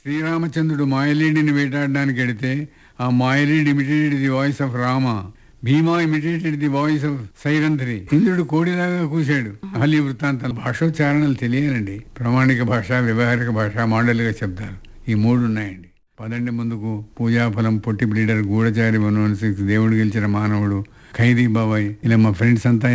శ్రీరామచంద్రుడు మాయలేడిని వేటాడడానికి వెడితే ఆ మాయలేడి imitated the voice of Rama. Bheema imitated the voice of Sairandhri. ఇంద్రుడు కోడిలాగా కూశాడు. అహల్య వృత్తాంతాలు. భాషోచ్చారణలు తెలియాలండి. ప్రామాణిక భాష, వ్యవహారిక భాష, మాండలిక శబ్దాలు, ఈ మూడు ఉన్నాయండి. పదండి ముందుకు. పూజాఫలం, పొట్టి బ్లీడర్, గూఢచారి 116, దేవుడు గెలిచిన మానవుడు, ఖైదీ బాబాయ్, ఇలా మా ఫ్రెండ్స్ అంతా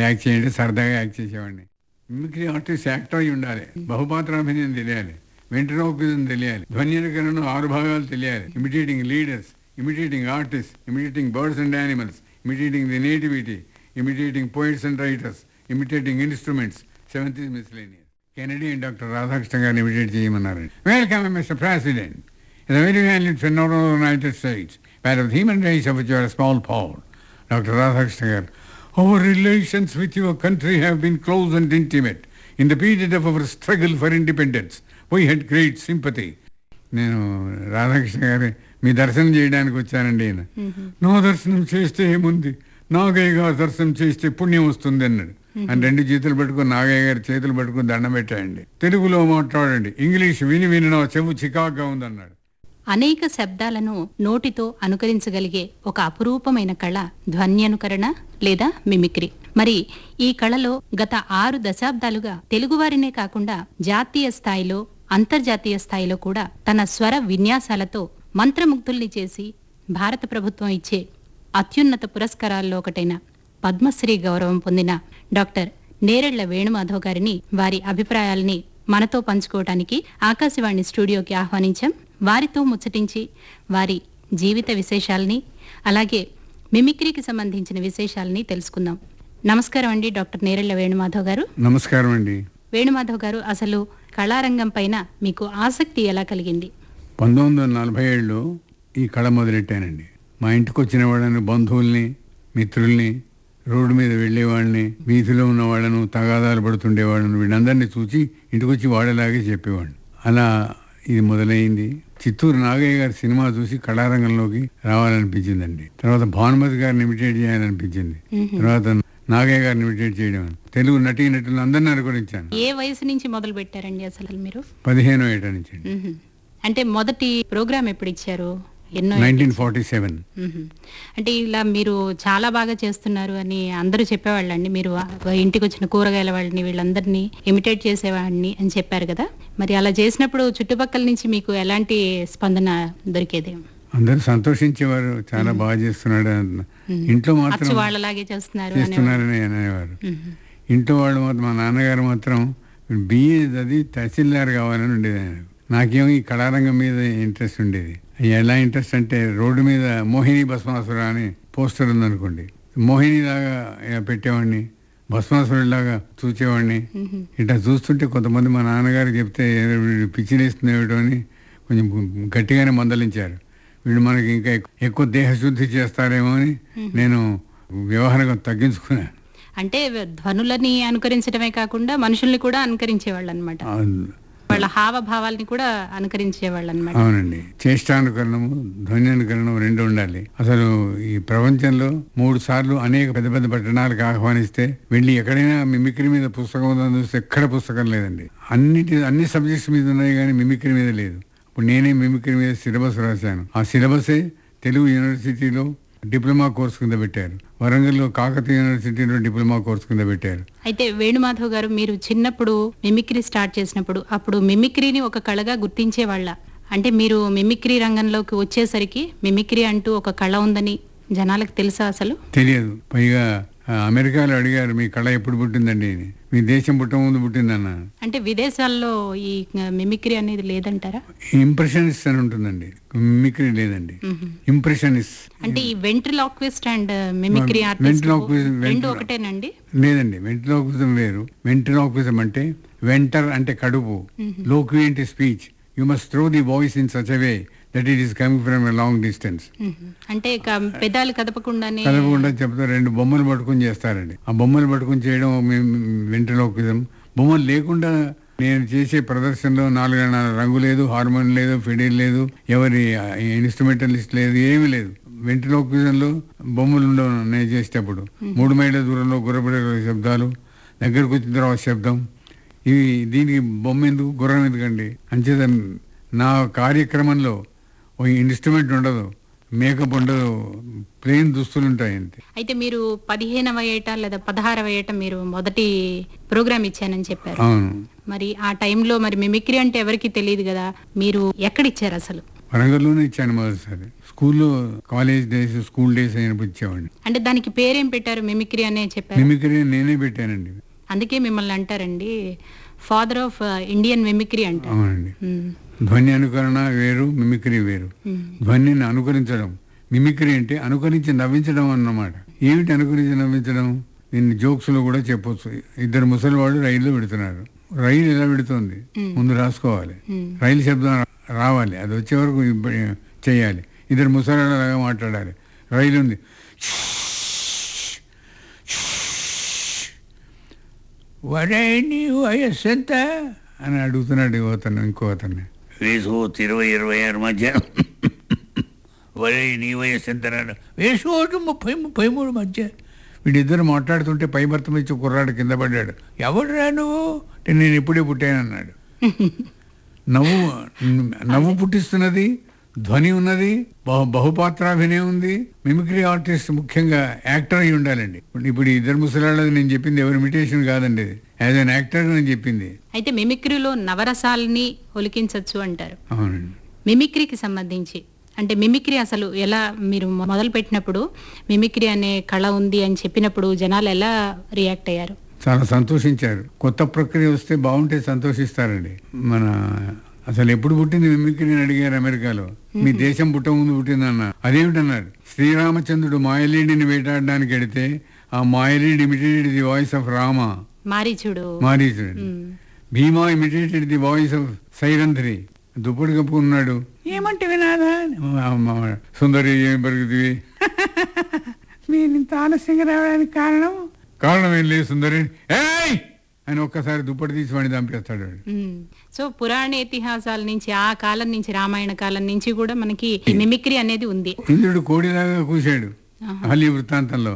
యాక్ట్ చేయండి, సరదాగా యాక్ట్ చేసేవాడిని. మిమిక్రీ ఆర్టిస్ట్ యాక్టర్ అయి ఉండాలి. బహుపాత్రాభినయం తెలియాలి, వెంట్రలోక్విజం తెలియాలి, ధ్వన్యకరణం 6 భాగాలు తెలియాలి. Imitating leaders, imitating artist, imitating birds and animals, imitating the nativity, imitating poets and writers, imitating instruments. 7th miscellaneous. Kennedy and doctor Radhakrishna గారిని ఇమిటేట్ చేయమన్నారండి. Welcome mister president. The very valued phenomenon of the United States, where of the human race of which you are a small part. Dr. Radhakrishna garu, our relations with your country have been close and intimate. In the period of our struggle for independence, we had great sympathy. నేను రాధాకృష్ణ గారి మీ దర్శనం చేయడానికి వచ్చానండి. ఆయన నా దర్శనం చేస్తే ఏముంది, నాగయ్య గారు దర్శనం చేస్తే పుణ్యం వస్తుంది అన్నాడు. అని 2 చేతులు పట్టుకుని నాగయ్య గారి చేతులు పట్టుకుని దండం పెట్టాయండి. తెలుగులో మాట్లాడండి, ఇంగ్లీష్ విని విని నా చెవు చికాగ్గా ఉందన్నాడు. అనేక శబ్దాలను నోటితో అనుకరించగలిగే ఒక అపురూపమైన కళ ధ్వన్యనుకరణ లేదా మిమిక్రీ. మరి ఈ కళలో గత 6 దశాబ్దాలుగా తెలుగువారినే కాకుండా జాతీయ స్థాయిలో, అంతర్జాతీయ స్థాయిలో కూడా తన స్వర విన్యాసాలతో మంత్రముగ్ధుల్ని చేసి భారత ప్రభుత్వం ఇచ్చే అత్యున్నత పురస్కారాల్లో ఒకటైన పద్మశ్రీ గౌరవం పొందిన డాక్టర్ నేరెళ్ల వేణుమాధవ్ గారిని, వారి అభిప్రాయాల్ని మనతో పంచుకోవడానికి ఆకాశవాణి స్టూడియోకి ఆహ్వానించాం. వారితో ముచ్చటించి వారి జీవిత విశేషాలని, అలాగే మిమిక్రీకి సంబంధించిన విశేషాలని తెలుసుకుందాం. నమస్కారం అండి డాక్టర్ నేరెళ్ల వేణుమాధవ్ గారు. నమస్కారం అండి. వేణుమాధవ్ గారు, అసలు కళారంగం పైన మీకు ఆసక్తి ఎలా కలిగింది? 1947లో ఈ కళ మొదలెట్టానండి. మా ఇంటికి వచ్చిన వాళ్ళని, బంధువుల్ని, మిత్రుల్ని, రోడ్డు మీద వెళ్ళేవాళ్ళని, వీధిలో ఉన్న వాళ్ళను, తగాదాలు పడుతుండేవాళ్ళను, వీళ్ళందరినీ చూసి ఇంటికి వచ్చి వాళ్ళలాగే చెప్పేవాడిని. అలా ఇది మొదలైంది. చిత్తూరు నాగయ్య గారి సినిమా చూసి కళారంగంలోకి రావాలనిపించిందండి. తర్వాత భానుమతి గారిని ఇమిటేట్ చేయాలనిపించింది. తర్వాత నాగయ్య గారిని ఇమిటేట్ చేయడం, తెలుగు నటీనటులు అందరినీ అనుకరించాను. ఏ వయసు నుంచి మొదలు పెట్టారండి అసలు మీరు? 15 ఏట నుంచి. అంటే మొదటి ప్రోగ్రామ్ ఎప్పుడు ఇచ్చారు? 1947. అంటే ఇలా మీరు చాలా బాగా చేస్తున్నారు అని అందరూ చెప్పేవాళ్ళండి. మీరు ఇంటికి వచ్చిన కూరగాయల వాళ్ళని, వీళ్ళందరినీ ఇమిటేట్ చేసేవాడిని అని చెప్పారు కదా. మరి అలా చేసినప్పుడు చుట్టుపక్కల నుంచి మీకు ఎలాంటి స్పందన దొరికేది? అందరూ సంతోషించేవారు, చాలా బాగా చేస్తున్నాడు. ఇంట్లో మాత్రం వాళ్ళలాగే చేస్తున్నారని అనేవారు. ఇంట్లో వాళ్ళు మాత్రం, మా నాన్నగారు మాత్రం బిఏ చదివి తహసీల్దార్ కావాలని ఉండేది. నాకేమో ఈ కళారంగం మీద ఇంట్రెస్ట్ ఉండేది. ఎలా ఇంట్రెస్ట్ అంటే, రోడ్డు మీద మోహిని భస్మాసుర అని పోస్టర్ ఉందనుకోండి, మోహినిలాగా పెట్టేవాడిని, భస్మాసురులాగా చూచేవాడిని. ఇట్లా చూస్తుంటే కొంతమంది మా నాన్నగారు చెప్తే పిచ్చిలేస్తున్నాడు అని కొంచెం గట్టిగానే మందలించారు. వీళ్ళు మనకి ఇంకా ఎక్కువ దేహశుద్ధి చేస్తారేమో అని నేను వ్యవహారం తగ్గించుకున్నాను. అంటే ధ్వనులని అనుకరించడమే కాకుండా మనుషుల్ని కూడా అనుకరించేవాళ్ళు అనమాట. వాళ్ళ హావభావాల్ని కూడా అనుకరించేవాళ్ళు అనమాట. అవునండి. చేష్టానుకరణము, ధ్వన్యానుకరణం 2 ఉండాలి. అసలు ఈ ప్రపంచంలో 3 సార్లు అనేక పెద్ద పెద్ద పట్టణాలకు ఆహ్వానిస్తే వెళ్ళి ఎక్కడైనా మిమిక్రీ మీద పుస్తకం ఉందని చూస్తే ఎక్కడ పుస్తకం లేదండి. అన్ని సబ్జెక్ట్స్ మీద ఉన్నాయి కానీ మిమిక్రీ మీద లేదు. ఇప్పుడు నేనే మిమిక్రీ మీద సిలబస్ రాశాను. ఆ సిలబసే తెలుగు యూనివర్సిటీలో డిప్లొమా కోర్స్ కింద పెట్టారు. వరంగల్లో కాకతీయ యూనివర్సిటీలో డిప్లొమా కోర్స్ కింద పెట్టారు. అయితే వేణుమాధవ్ గారు, మీరు చిన్నప్పుడు మిమిక్రీ స్టార్ట్ చేసినప్పుడు అప్పుడు మిమిక్రీని ఒక కళగా గుర్తించేవాళ్ళ? అంటే మీరు మిమిక్రీ రంగంలోకి వచ్చేసరికి మిమిక్రీ అంటూ ఒక కళ ఉందని జనాలకు తెలుసా? అసలు తెలియదు. పైగా అమెరికాలో అడిగారు, మీ కళ ఎప్పుడు పుట్టిందండి అని. మీ దేశం పుట్ట ముందు పుట్టిందన్న. అంటే విదేశాల్లో ఈ మిమిక్రీ అనేది లేదంటారా? ఇంప్రెషనిస్ట్ అని ఉంటుందండి, మిమిక్రీ లేదండి. ఇంప్రెషనిస్ట్ అంటే ఈ వెంట్రిలాక్విస్ట్ అండ్ మిమిక్రీ రెండు ఒకటేనండి? లేదండి, వెంట్రిలాక్విజం వేరు. వెంట్రిలాక్విజం అంటే వెంటర్ అంటే కడుపు, loquent speech. You must throw the voice in such a way that it is coming from a long distance. అంటే పెదాలు కదపకుండా చెప్తా 2 బొమ్మలు పట్టుకుని చేస్తారండి. ఆ బొమ్మలు పట్టుకుని చేయడం వెంట్రిలాక్విజం. బొమ్మలు లేకుండా నేను చేసే ప్రదర్శనలో 4 రంగు లేదు, హార్మోన్ లేదు, ఫిడిల్ లేదు, ఎవరి ఇన్స్ట్రుమెంటలిస్ట్ లేదు, ఏమీ లేదు. వెంట్రిలాక్విజంలో బొమ్మలు ఉండవు. నేను చేసేటప్పుడు 3 మైళ్ళ దూరంలో గుర్రపడే శబ్దాలు, దగ్గరకు వచ్చిన తర్వాత శబ్దం. ఇవి దీనికి బొమ్మ ఎందుకు, గుర్రం ఎందుకండి? అంచేత నా కార్యక్రమంలో ఒక ఇన్స్ట్రుమెంట్ ఉండదు, మేకప్ ఉండదు, ప్లెయిన్ దుస్తులు ఉంటాయి అంతే. అయితే మీరు 15వ ఏట లేదా 16వ ఏట మీరు మొదటి ప్రోగ్రామ్ ఇచ్చానని చెప్పారు. అవును, మరి ఆ టైంలో మరి మిమిక్రీ అంటే ఎవరికి తెలియదు కదా, మీరు ఎక్కడ ఇచ్చారు అసలు? వరంగల్లోనే ఇచ్చాను మొదటిసారి. స్కూల్లో కాలేజ్ డేస్, స్కూల్ డేస్ అయినప్పుడు ఇచ్చేవాడిని. అంటే దానికి పేరేం పెట్టారు? మిమిక్రీ అనే చెప్పారు. మిమిక్రీ నేనే పెట్టానండి. అందుకే మిమ్మల్ని అంటారండి ఫాదర్ ఆఫ్ ఇండియన్ మిమిక్రీ అంటారు. అవునండి. ఉమ్, ధ్వని అనుకరణ వేరు, మిమిక్రీ వేరు. ధ్వనిని అనుకరించడం, మిమిక్రీ అంటే అనుకరించి నవ్వించడం అన్నమాట. ఏమిటి అనుకరించి నవ్వించడం? దీన్ని జోక్స్ లో కూడా చెప్పొచ్చు. ఇద్దరు ముసలివాళ్ళు రైల్లో పెడుతున్నారు. రైలు ఎలా పెడుతుంది? ముందు రాసుకోవాలి, రైలు శబ్దం రావాలి, అది వచ్చే వరకు చేయాలి. ఇద్దరు ముసలిలాగా మాట్లాడాలి. రైలు ఉంది, వరైని వయస్సు ఎంత అని అడుగుతున్నాడు అతను ఇంకో అతన్ని. వేసు 20-26 మధ్య. వరే నీ వయస్సు ఎంత? వేసు 30-33 మధ్య. వీడిద్దరు మాట్లాడుతుంటే పై భర్త మీద కుర్రాడు కింద పడ్డాడు. ఎవడురా నువ్వు అంటే నేను ఇప్పుడే పుట్టానన్నాడు. నవ్వు పుట్టిస్తున్నది ధ్వని ఉన్నది, బహుపాత్రాభినయం ఉంది. మిమిక్రీ ఆర్టిస్ట్ ముఖ్యంగా యాక్టర్ అయి ఉండాలండి. ఇప్పుడు ఇద్దరు ముసలాళ్ళది నేను చెప్పింది ఎవరి ఇమిటేషన్ కాదండి, యాజ్ అన్ యాక్టర్ నేను చెప్పింది. అయితే మిమిక్రీలో నవరసాలని ఒలికించవచ్చు అంటారు. అవునండి. మిమిక్రీకి సంబంధించి అంటే మిమిక్రీ అసలు ఎలా, మీరు మొదలు పెట్టినప్పుడు మిమిక్రీ అనే కళ ఉంది అని చెప్పినప్పుడు జనాలు ఎలా రియాక్ట్ అయ్యారు? చాలా సంతోషించారు. కొత్త ప్రక్రియ వస్తే బాగుంటే సంతోషిస్తారండి. మన అసలు ఎప్పుడు పుట్టింది మిమిక్రీ అని అడిగారు అమెరికాలో. మీ దేశం పుట్ట ముందు పుట్టిందన్న. అదేమిటన్నారు? శ్రీరామచంద్రుడు మాయలీడిని వేటాడడానికి వెడితే ఆ మాయలీడ్ imitated the voice of Rama. మారీచుడు. Bheema imitated the voice of Sairandhri. దుప్పటి కప్పుకున్నాడు. ఏమంటే వినాదా సుందరి, ఏం పెరుగుతుంది? మీరు ఇంత ఆలస్యంగా రావడానికి కారణం ఏం లేదు సుందరి అని ఒక్కసారి దుప్పటి తీసి వాడిని చంపేస్తాడు. సో పురాణ ఇతిహాసాల నుంచి, ఆ కాలం నుంచి, రామాయణ కాలం నుంచి కూడా మనకి మిమిక్రీ అనేది ఉంది. ఇంద్రుడు కోడిలాగా కూశాడు హలి వృత్తాంతంలో.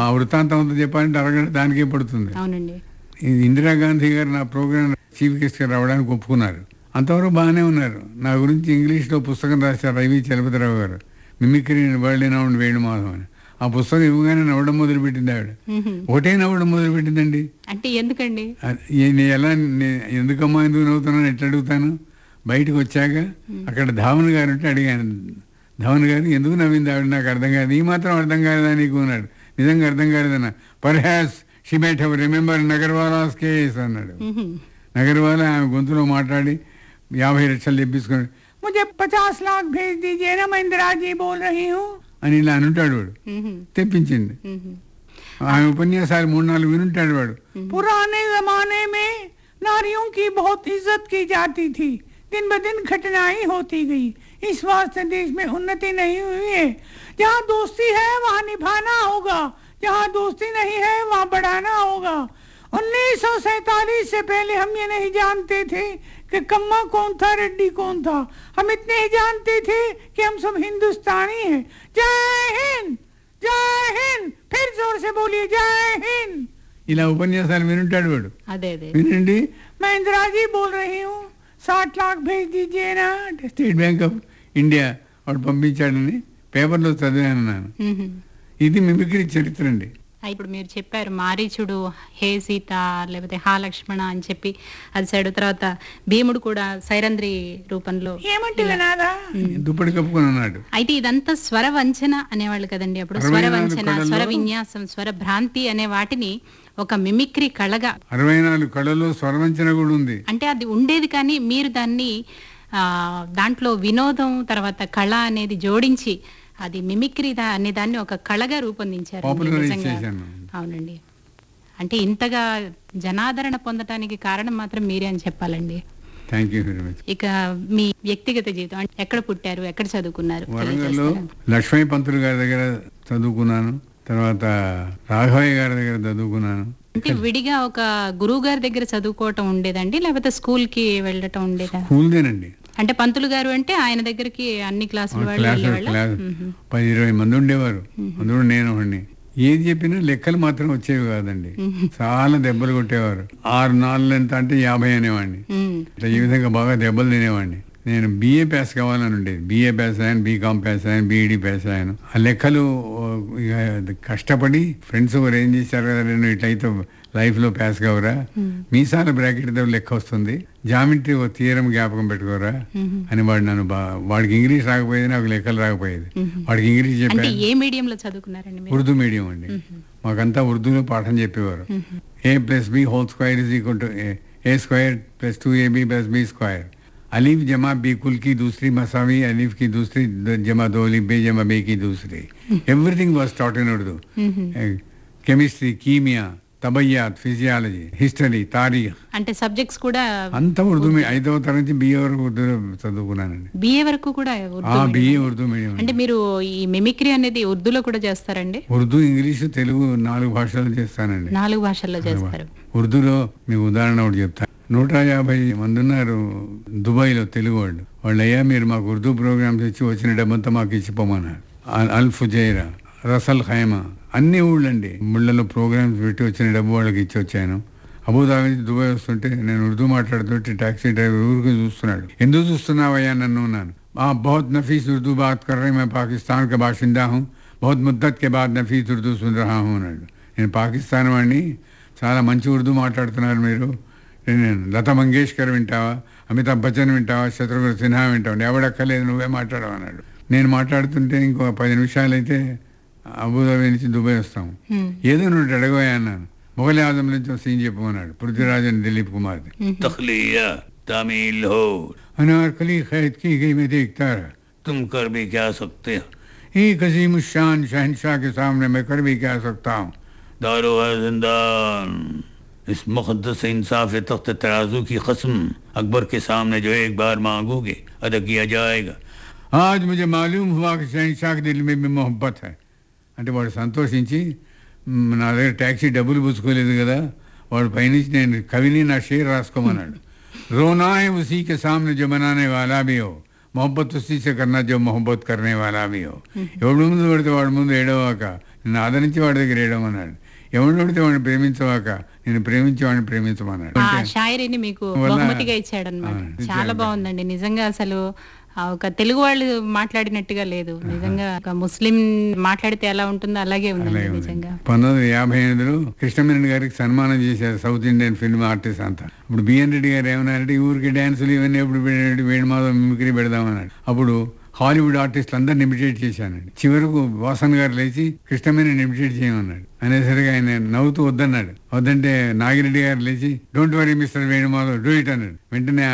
ఆ వృత్తాంతం అంతా చెప్పాలంటే అరగంట దానికే పడుతుంది. అవునండి. ఇందిరాగాంధీ గారు నా ప్రోగ్రామ్ చీఫ్ గెస్ట్ గా రావడానికి ఒప్పుకున్నారు. అంతవరకు బాగానే ఉన్నారు. నా గురించి ఇంగ్లీష్లో పుస్తకం రాశారు ఐవి చలపతిరావు గారు, మిమిక్రీ వరల్డ్ రౌండ్ వేణుమాధవ్ అని. ఆ పుస్తకం ఇవ్వగానే నవ్వడం మొదలుపెట్టింది ఆవిడ. ఒకటే నవ్వడం మొదలుపెట్టిందండి. అంటే ఎందుకండి? ఎందుకమ్మా ఎందుకు నవ్వుతున్నాను ఎట్లా అడుగుతాను? బయటకు వచ్చాక అక్కడ ధావన్ గారు ఉంటే అడిగాను, ధావన్ గారు ఎందుకు నవ్వింది ఆవిడ? నాకు అర్థం కాదు. ఈ మాత్రం అర్థం కాలేదా నీకు అన్నాడు. నిజంగా అర్థం కాలేదన్నా. Perhaps she might have remember Nagarwala's case అన్నాడు. నగర్వాలా ఆమె గొంతులో మాట్లాడి 50 లక్షలు తెప్పించుకోండి. ముझे 50 लाख भेज दीजिए ना, मैं इंदिरा जी बोल रही हूँ అని ఇలా అనుంటాడు వాడు. తెప్పించింది. ఆమె ఉపన్యాసాలు 3-4 వినుంటాడు వాడు. పురానే జమానే మే नारियों की बहुत इज्जत की जाती थी, दिन ब दिन घटनाएं होती गई, इस वास्ते देश में उन्नति नहीं हुई है. जहाँ दोस्ती है वहाँ निभाना होगा, जहाँ दोस्ती नहीं है वहाँ बढ़ाना होगा. 1947 से पहले हम ये नहीं जानते थे कि कम्मा कौन था, रेड्डी कौन था. हम इतने ही जानते थे कि हम सब हिंदुस्तानी हैं. जय हिंद, जय हिंद. फिर जोर से बोलिए जय हिंद. ఇలా ఉపన్యాసాలు వినుంటాడు వాడు. అదే వినండి. मैं इंदिरा जी बोल रही हूँ, 60 लाख भेज दीजिए ना. స్టేట్ బ్యాంక్ ఆఫ్ ఇండియా వాడు పంపించాడని పేపర్లో చదివాను. ఇది మిమిక్రీ చరిత్ర అండి. ఇప్పుడు మీరు చెప్పారు మారీచుడు హే సీత లేకపోతే హా లక్ష్మణ అని చెప్పి అది సైడ్, తర్వాత భీముడు కూడా సైరంధ్రి రూపంలో దుప్పటి కప్పుకొని ఉన్నాడు. అయితే ఇదంతా స్వర వంచన అనేవాళ్ళు కదండి అప్పుడు. స్వర వంచన, స్వర విన్యాసం, స్వర భ్రాంతి అనే వాటిని ఒక మిమిక్రీ కళగా 64 కళలో స్వరవంచన కూడా ఉంది. అంటే అది ఉండేది, కానీ మీరు దాన్ని దాంట్లో వినోదం తర్వాత కళ అనేది జోడించి అది మిమిక్రీ అనే దాన్ని ఒక కళగా రూపొందించారు. అవునండి. అంటే ఇంతగా జనాదరణ పొందటానికి కారణం మాత్రం మీరే అని చెప్పాలండి. ఇక మీ వ్యక్తిగత జీవితం అంటే ఎక్కడ పుట్టారు, ఎక్కడ చదువుకున్నారు? వరంగల్లో లక్ష్మీ పంతులు గారి దగ్గర చదువుకున్నాను. తర్వాత రాఘవయ్య గారి దగ్గర చదువుకున్నాను. అంటే విడిగా ఒక గురువు గారి దగ్గర చదువుకోవటం ఉండేదండి, లేకపోతే స్కూల్ కి వెళ్ళటం ఉండేదా? స్కూల్దేనండి. అంటే పంతులు గారు అంటే ఆయన దగ్గరికి అన్ని క్లాసులు 10-20 మంది ఉండేవారు. అందులో నేను ఒకడిని. ఏది చెప్పినా లెక్కలు మాత్రం వచ్చేవి కాదండి. చాలా దెబ్బలు కొట్టేవారు. 6 4 ఎంత అంటే 50 అనేవాడిని. ఈ విధంగా బాగా దెబ్బలు తినేవాడిని. నేను బిఏ పాస్ కావాలని ఉండేది. బిఏ పాస్ అయ్యాను, బీకామ్ పాస్ అయ్యాను, బీఈడి పాస్ అయ్యాను. ఆ లెక్కలు ఇక కష్టపడి ఫ్రెండ్స్ ఎవరు ఏం చేశారు కదా, నేను ఇట్లయితే లైఫ్లో పాస్ కావరా, మీసాల బ్రాకెట్తో లెక్క వస్తుంది, జామెట్రీ ఓ థియరం జ్ఞాపకం పెట్టుకోరా అని వాడు నన్ను వాడికి ఇంగ్లీష్ రాకపోయేది, నాకు లెక్కలు రాకపోయేది. వాడికి ఇంగ్లీష్ అంటే చెప్పాను. ఏ మీడియంలో చదువుకున్నారండి మీరు? ఉర్దూ మీడియం అండి. మాకంతా ఉర్దూలో పాఠం చెప్పేవారు. a+b² a² + 2ab + b². Alif जमा बी कुल की दूसरी मसावी, अलीफ की दूसरी जमा दो अलीफ बे जमा बे की दूसरी. Everything was taught in Urdu. Chemistry, కీమియా, తబయ్యాత్, ఫిజియాలజీ, హిస్టరీ, తారీఖ్ అంటే సబ్జెక్ట్స్ కూడా అంతా ఉర్దూ. 5వ తరగతి నుంచి బిఏ వరకు ఉర్దూలో చదువుకున్నానండి. బిఏ వరకు కూడా Urdu medium? BA Urdu medium. అంటే మీరు ఈ మిమిక్రీ అనేది ఉర్దూలో కూడా చేస్తారండి? ఉర్దూ, ఇంగ్లీషు, తెలుగు 4 భాషల్లో చేస్తానండి. 4 భాషల్లో చేస్తారు. ఉర్దూలో మీకు ఉదాహరణ ఒకటి చెప్తాను. 150 మంది ఉన్నారు దుబాయ్లో తెలుగు వాళ్ళు. అయ్యా మీరు మాకు ఉర్దూ ప్రోగ్రామ్స్ ఇచ్చి వచ్చిన డబ్బంతా మాకు ఇచ్చిపోమన్నారు. అల్ ఫుజైరా, రసల్ ఖైమా, అన్ని ఊళ్ళండి. ఊళ్ళలో ప్రోగ్రామ్స్ పెట్టి వచ్చిన డబ్బు వాళ్ళకి ఇచ్చి వచ్చాను. అబుదాబి నుంచి దుబాయ్ వస్తుంటే నేను ఉర్దూ మాట్లాడుతుంటే టాక్సీ డ్రైవర్ ఊరికి చూస్తున్నాడు. ఎందుకు చూస్తున్నావయ్యా నన్ను అన్నాను. बहुत नफीस उर्दू बात कर रहे, मैं पाकिस्तान का बाशिंदा हूँ, बहुत मुद्दत के बाद नफीस उर्दू सुन रहा हूँ అన్నాడు. నేను పాకిస్తాన్ వాడిని, చాలా మంచి ఉర్దూ మాట్లాడుతున్నారు మీరు. నేను లతా మంగేష్కర్ వింటావా, అమితాబ్ బచ్చన్ వింటావా, శత్రుఘ్న సిన్హా వింటావా, ఎవడక్కర్లేదు నువ్వే మాట్లాడవు అన్నాడు. నేను మాట్లాడుతుంటే ఇంకో 10 నిమిషాలు అయితే అబుదాబి నుంచి దుబాయ్ వస్తాము, ఏదో నువ్వు అడగవా అన్నాను. మొఘల్ ఆజం నుంచి సీన్ చెప్పమన్నాడు. పృథ్వీరాజ్ అని దిలీప్ కుమార్. तखलिया तामील हो, अनारकली खैद की गई मैं देखता रहा, तुम कर भी क्या सकते हो, एक अजीम शान शहनशाह के सामने मैं कर भी क्या सकता हूँ. दारो है जिंदान, इस मुक़द्दस इंसाफ तख्त तराजू की कसम, अकबर के सामने जो एक बार मांगोगे अदा किया जाएगा. आज मुझे मालूम हुआ कि शहनशाह के दिल में भी मोहब्बत है అంటే వాడు సంతోషించి నా దగ్గర ట్యాక్సీ డబ్బులు పుచ్చుకోలేదు కదా, వాడు పైనుంచి నేను కవిని నా షేర్ రాసుకోమన్నాడు. రోనా है उसी के सामने जो मनाने वाला भी हो, मोहब्बत उसी से करना जो मोहब्बत करने वाला भी हो. ఎవడి ముందు పడితే వాడి ముందు ఏడవాక నిన్ను ఆదరించి వాడి దగ్గర ఏడవమన్నాడు. ఎవడు పడితే వాడిని ప్రేమించవాక నేను ప్రేమించి వాడిని ప్రేమించమన్నాడు. ఆ షాయరీని మీకు బహుమతిగా ఇచ్చాడన్నమాట. చాలా బాగుందండి నిజంగా. అసలు ఒక తెలుగు వాళ్ళు మాట్లాడినట్టుగా లేదు నిజంగా. ఒక ముస్లిం మాట్లాడితే ఎలా ఉంటుందో అలాగే ఉందండి నిజంగా. 1958లో కృష్ణమేనన్ గారికి సన్మానం చేశారు సౌత్ ఇండియన్ ఫిల్మ్ ఆర్టిస్ట్ అంతా. అప్పుడు బిఎన్ రెడ్డి గారు ఏమన్నారంటే ఊరికి డాన్సులు ఇవన్నీ ఎప్పుడు వేణుమాధవ్ మిమిక్రీ పెడదామన్నాడు. అప్పుడు హాలీవుడ్ ఆర్టిస్టులు అందరిని ఇమిటేట్ చేశానండి. చివరకు వాసన్ గారు లేచి కృష్ణమేనన్ ఇమిటేట్ చేయమన్నాడు. అనేసరికి ఆయన నవ్వుతూ వద్దన్నాడు. వద్దంటే నాగిరెడ్డి గారు లేచి don't worry mister Venumadhav do it అన్నాడు. వెంటనే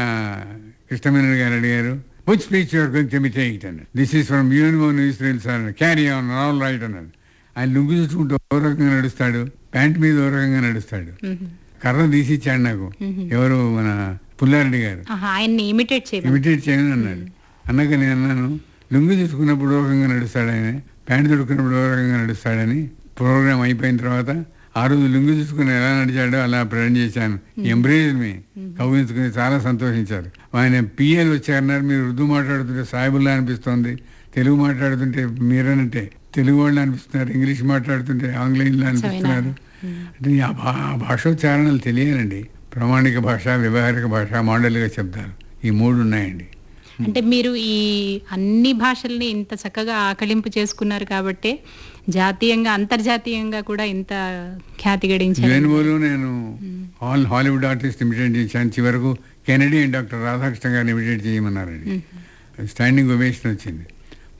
కృష్ణమేనన్ గారు అడిగారు, which speech you are going to imitate అన్నాడు. దిస్ ఈస్ ఫ్రమ్ యూనివర్న్ Israel sir, carry on all right అన్నాడు. ఆయన లుంగి చూసుకుంటూ ఓ రకంగా నడుస్తాడు, ప్యాంట్ మీద ఓ రకంగా నడుస్తాడు. కర్ర తీసి ఇచ్చాడు నాకు. ఎవరు మన పుల్లారెడ్డి గారు ఆయన్ని ఇమిటేట్ చేయమని అన్నాడు. అన్నాక నేను అన్నాను, లుంగి చూసుకున్నప్పుడు ఓ రకంగా నడుస్తాడు ఆయన, ప్యాంట్ తొడుకున్నప్పుడు ఓ రకంగా నడుస్తాడని. ప్రోగ్రామ్ అయిపోయిన తర్వాత ఆ రోజు లుంగి చూసుకుని ఎలా నడిచాడో అలా ప్రజెంట్ చేశాను. ఎంబ్రేజ్ మీ కౌగిలించుకుని చాలా సంతోషించారు. ఆయన పిఎల్ వచ్చారన్నారు, మీరు ఉర్దూ మాట్లాడుతుంటే సాయిబుల్లా అనిపిస్తోంది, తెలుగు మాట్లాడుతుంటే మీరనంటే తెలుగు వాళ్ళు అనిపిస్తున్నారు, ఇంగ్లీష్ మాట్లాడుతుంటే ఆంగ్లేయుల్లో అనిపిస్తున్నారు. అంటే ఆ భాషోచ్చారణలు తెలియాలండి. ప్రామాణిక భాష, వ్యవహారిక భాష, మాండలిక శబ్దాలు, ఈ 3 ఉన్నాయండి. అంటే మీరు ఈ అన్ని భాషల్ని ఇంత చక్కగా ఆకలింపు చేసుకున్నారు కాబట్టి జాతీయంగా అంతర్జాతీయంగా కూడా ఇంత ఖ్యాతి గడించారు. యుఎన్ఓలో నేను హాలీవుడ్ ఆర్టిస్ట్ ఇమిటేట్ చేశాను. చివరకు కెనడియన్ డాక్టర్ రాధాకృష్ణ గారిని ఇమిటేట్ చేయమన్నారండి. స్టాండింగ్ ఒవేషన్ వచ్చింది.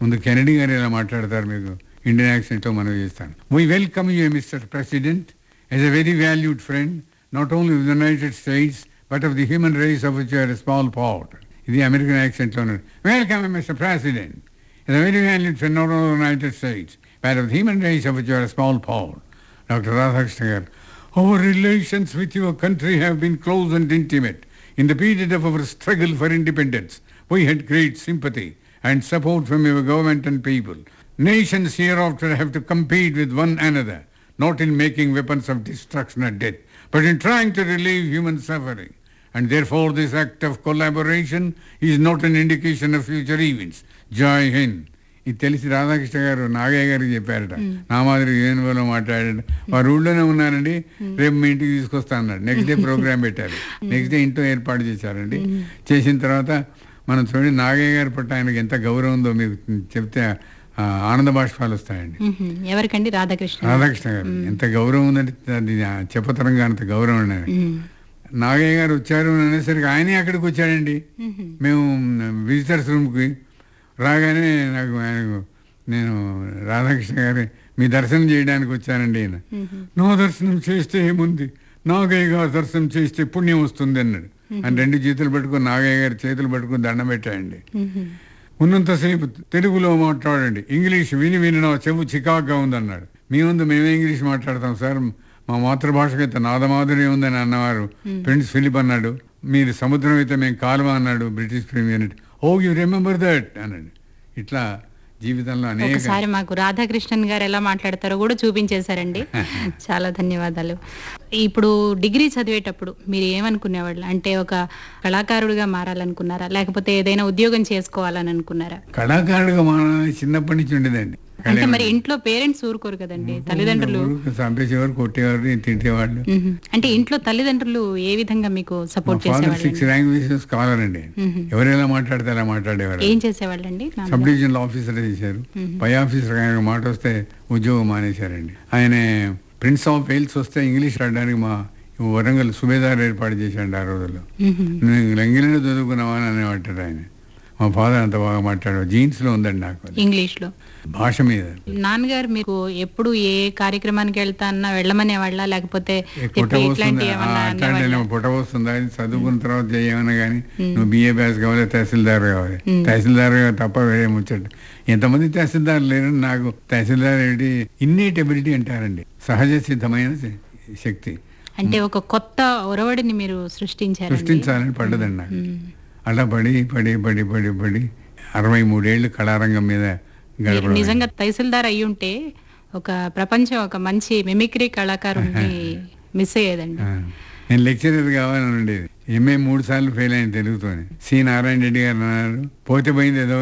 ముందు కెనడీ గారు ఎలా మాట్లాడతారు మీకు ఇండియన్ యాక్సెంట్తో మనం చేస్తాను. We welcome you mister president as a very valued friend not only of the United States but of the human race of which you are a small part. ఇది అమెరికన్ యాక్సెంట్లో ఉన్నది. Welcome mister president as a very valued friend not only United States but of the human race of which you are a small part. Doctor Radhakrishna గారు, our relations with your country have been close and intimate. In the period of our struggle for independence, we had great sympathy and support from your government and people. Nations hereafter have to compete with one another, not in making weapons of destruction or death, but in trying to relieve human suffering. And therefore this act of collaboration is not an indication of future events. Jai Hind. ఇది తెలిసి రాధాకృష్ణ గారు నాగయ్య గారికి చెప్పారట. నా మాదిరి యూఎన్ఓలో మాట్లాడాడు. వారు ఊళ్ళోనే ఉన్నారండి, రేపు మీ ఇంటికి తీసుకొస్తా అన్నాడు. నెక్స్ట్ డే ప్రోగ్రామ్ పెట్టారు. నెక్స్ట్ డే ఇంట్లో ఏర్పాటు చేశారండి. చేసిన తర్వాత మనం చూడండి నాగయ్య గారి పట్ల ఆయనకి ఎంత గౌరవం ఉందో మీకు చెప్తే ఆనంద బాష్పాలు వస్తాయండి. ఎవరికండి? రాధాకృష్ణ గారు ఎంత గౌరవం ఉందంటే అది చెప్పతరంగా అంత గౌరవం ఉండేది. నాగయ్య గారు వచ్చారు అనేసరికి ఆయనే అక్కడికి వచ్చాడండి. మేము విజిటర్స్ రూమ్కి రాగానే ఆయనకు నేను రాధాకృష్ణ గారి మీ దర్శనం చేయడానికి వచ్చానండి ఆయన. నా దర్శనం చేస్తే ఏముంది, నాగయ్య గారు దర్శనం చేస్తే పుణ్యం వస్తుంది అన్నాడు. ఆయన 2 చేతులు పట్టుకుని నాగయ్య గారి చేతులు పట్టుకుని దండం పెట్టాయండి. ఉన్నంతసేపు తెలుగులో మాట్లాడండి, ఇంగ్లీష్ విని నా చెవు చికాగ్గా ఉందన్నాడు. మీ ముందు మేమే ఇంగ్లీష్ మాట్లాడతాం సార్, మా మాతృభాషకు అయితే నాదమాధుర్యం ఉందని అన్నవారు ప్రిన్స్ ఫిలిప్ అన్నాడు. మీరు సముద్రం అయితే మేము కాలువ అన్నాడు British premier. Oh you remember that అన్నాడు. ఇట్లా జీవితంలో ఒకసారి మాకు రాధాకృష్ణన్ గారు ఎలా మాట్లాడతారో కూడా చూపించేశారండి. చాలా ధన్యవాదాలు. ఇప్పుడు డిగ్రీ చదివేటప్పుడు మీరు ఏమనుకునేవాళ్ళు? అంటే ఒక కళాకారుడిగా మారాలనుకున్నారా, లేకపోతే ఏదైనా ఉద్యోగం చేసుకోవాలని అనుకున్నారా? కళాకారుడిగా మారాలని చిన్నప్పటి నుంచి ఉండేదండి. అంటే మరి ఇంట్లో పేరెంట్స్ ఊరుకోరు కదండి, తల్లిదండ్రులు చంపేసేవారు, కొట్టేవారు, తిట్టేవాళ్ళు. అంటే ఇంట్లో తల్లిదండ్రులు ఏ విధంగా మీకు సపోర్ట్ చేసేవాళ్ళు? 6 లాంగ్వేజెస్ స్కాలర్ అండి. ఎవరెలా మాట్లాడితే అలా మాట్లాడేవారు. ఏం చేసేవాళ్ళండి? సబ్ డివిజనల్ ఆఫీసర్ చేశారు. పై ఆఫీసర్ ఆయన మాట వస్తే ఉద్యోగం మానేశారండి. ఆయన ప్రిన్స్ ఆఫ్ వేల్స్ వస్తే ఇంగ్లీష్ రాయడానికి మా వరంగల్ సుబేదార్ ఏర్పాటు చేశాడు ఆ రోజుల్లో. నువ్వు ఇంగ్లీష్లో చదువుకున్నావా అని అనేవాడు ఆయన. మా ఫాదర్ అంత బాగా మాట్లాడారు. జీన్స్ లో ఉందండి నాకు ఇంగ్లీష్ లో భాష మీద. నాన్నగారు మీకు ఎప్పుడు ఏ కార్యక్రమానికి వెళ్తా అన్నా వెళ్ళమనే వాళ్ళ, లేకపోతే పుట్టవస్తుందా చదువుకున్న తర్వాత చేయమన్నా కానీ నువ్వు బిఏ బ్యాస్ కావాలి, తహసీల్దార్ కావాలి. తహసీల్దార్ తప్ప వేరే ముచ్చట. ఎంతమంది తహసీల్దార్ లేరు. నాకు తహసీల్దార్ ఏంటి ఇన్నేట్ ఎబిలిటీ అంటారండి, సహజ సిద్ధమైన శక్తి. అంటే ఒక కొత్త ఒరవడిని మీరు సృష్టించాలని పడ్డదండి నాకు. అలా పడి 63 ఏళ్ళు కళారంగం మీద గడపడం. నిజంగా తహసీల్దార్ అయ్యి ఉంటే ఒక ప్రపంచం ఒక మంచి మిమిక్రీ కళాకారుని మిస్ అయ్యేదండి. నేను లెక్చరర్ కావాలని ఉండేది. ఎంఏ 3 సార్లు ఫెయిల్ అయింది తెలుగుతోనే. సి నారాయణ రెడ్డి గారు అన్నారు, పోతే పోయింది ఏదో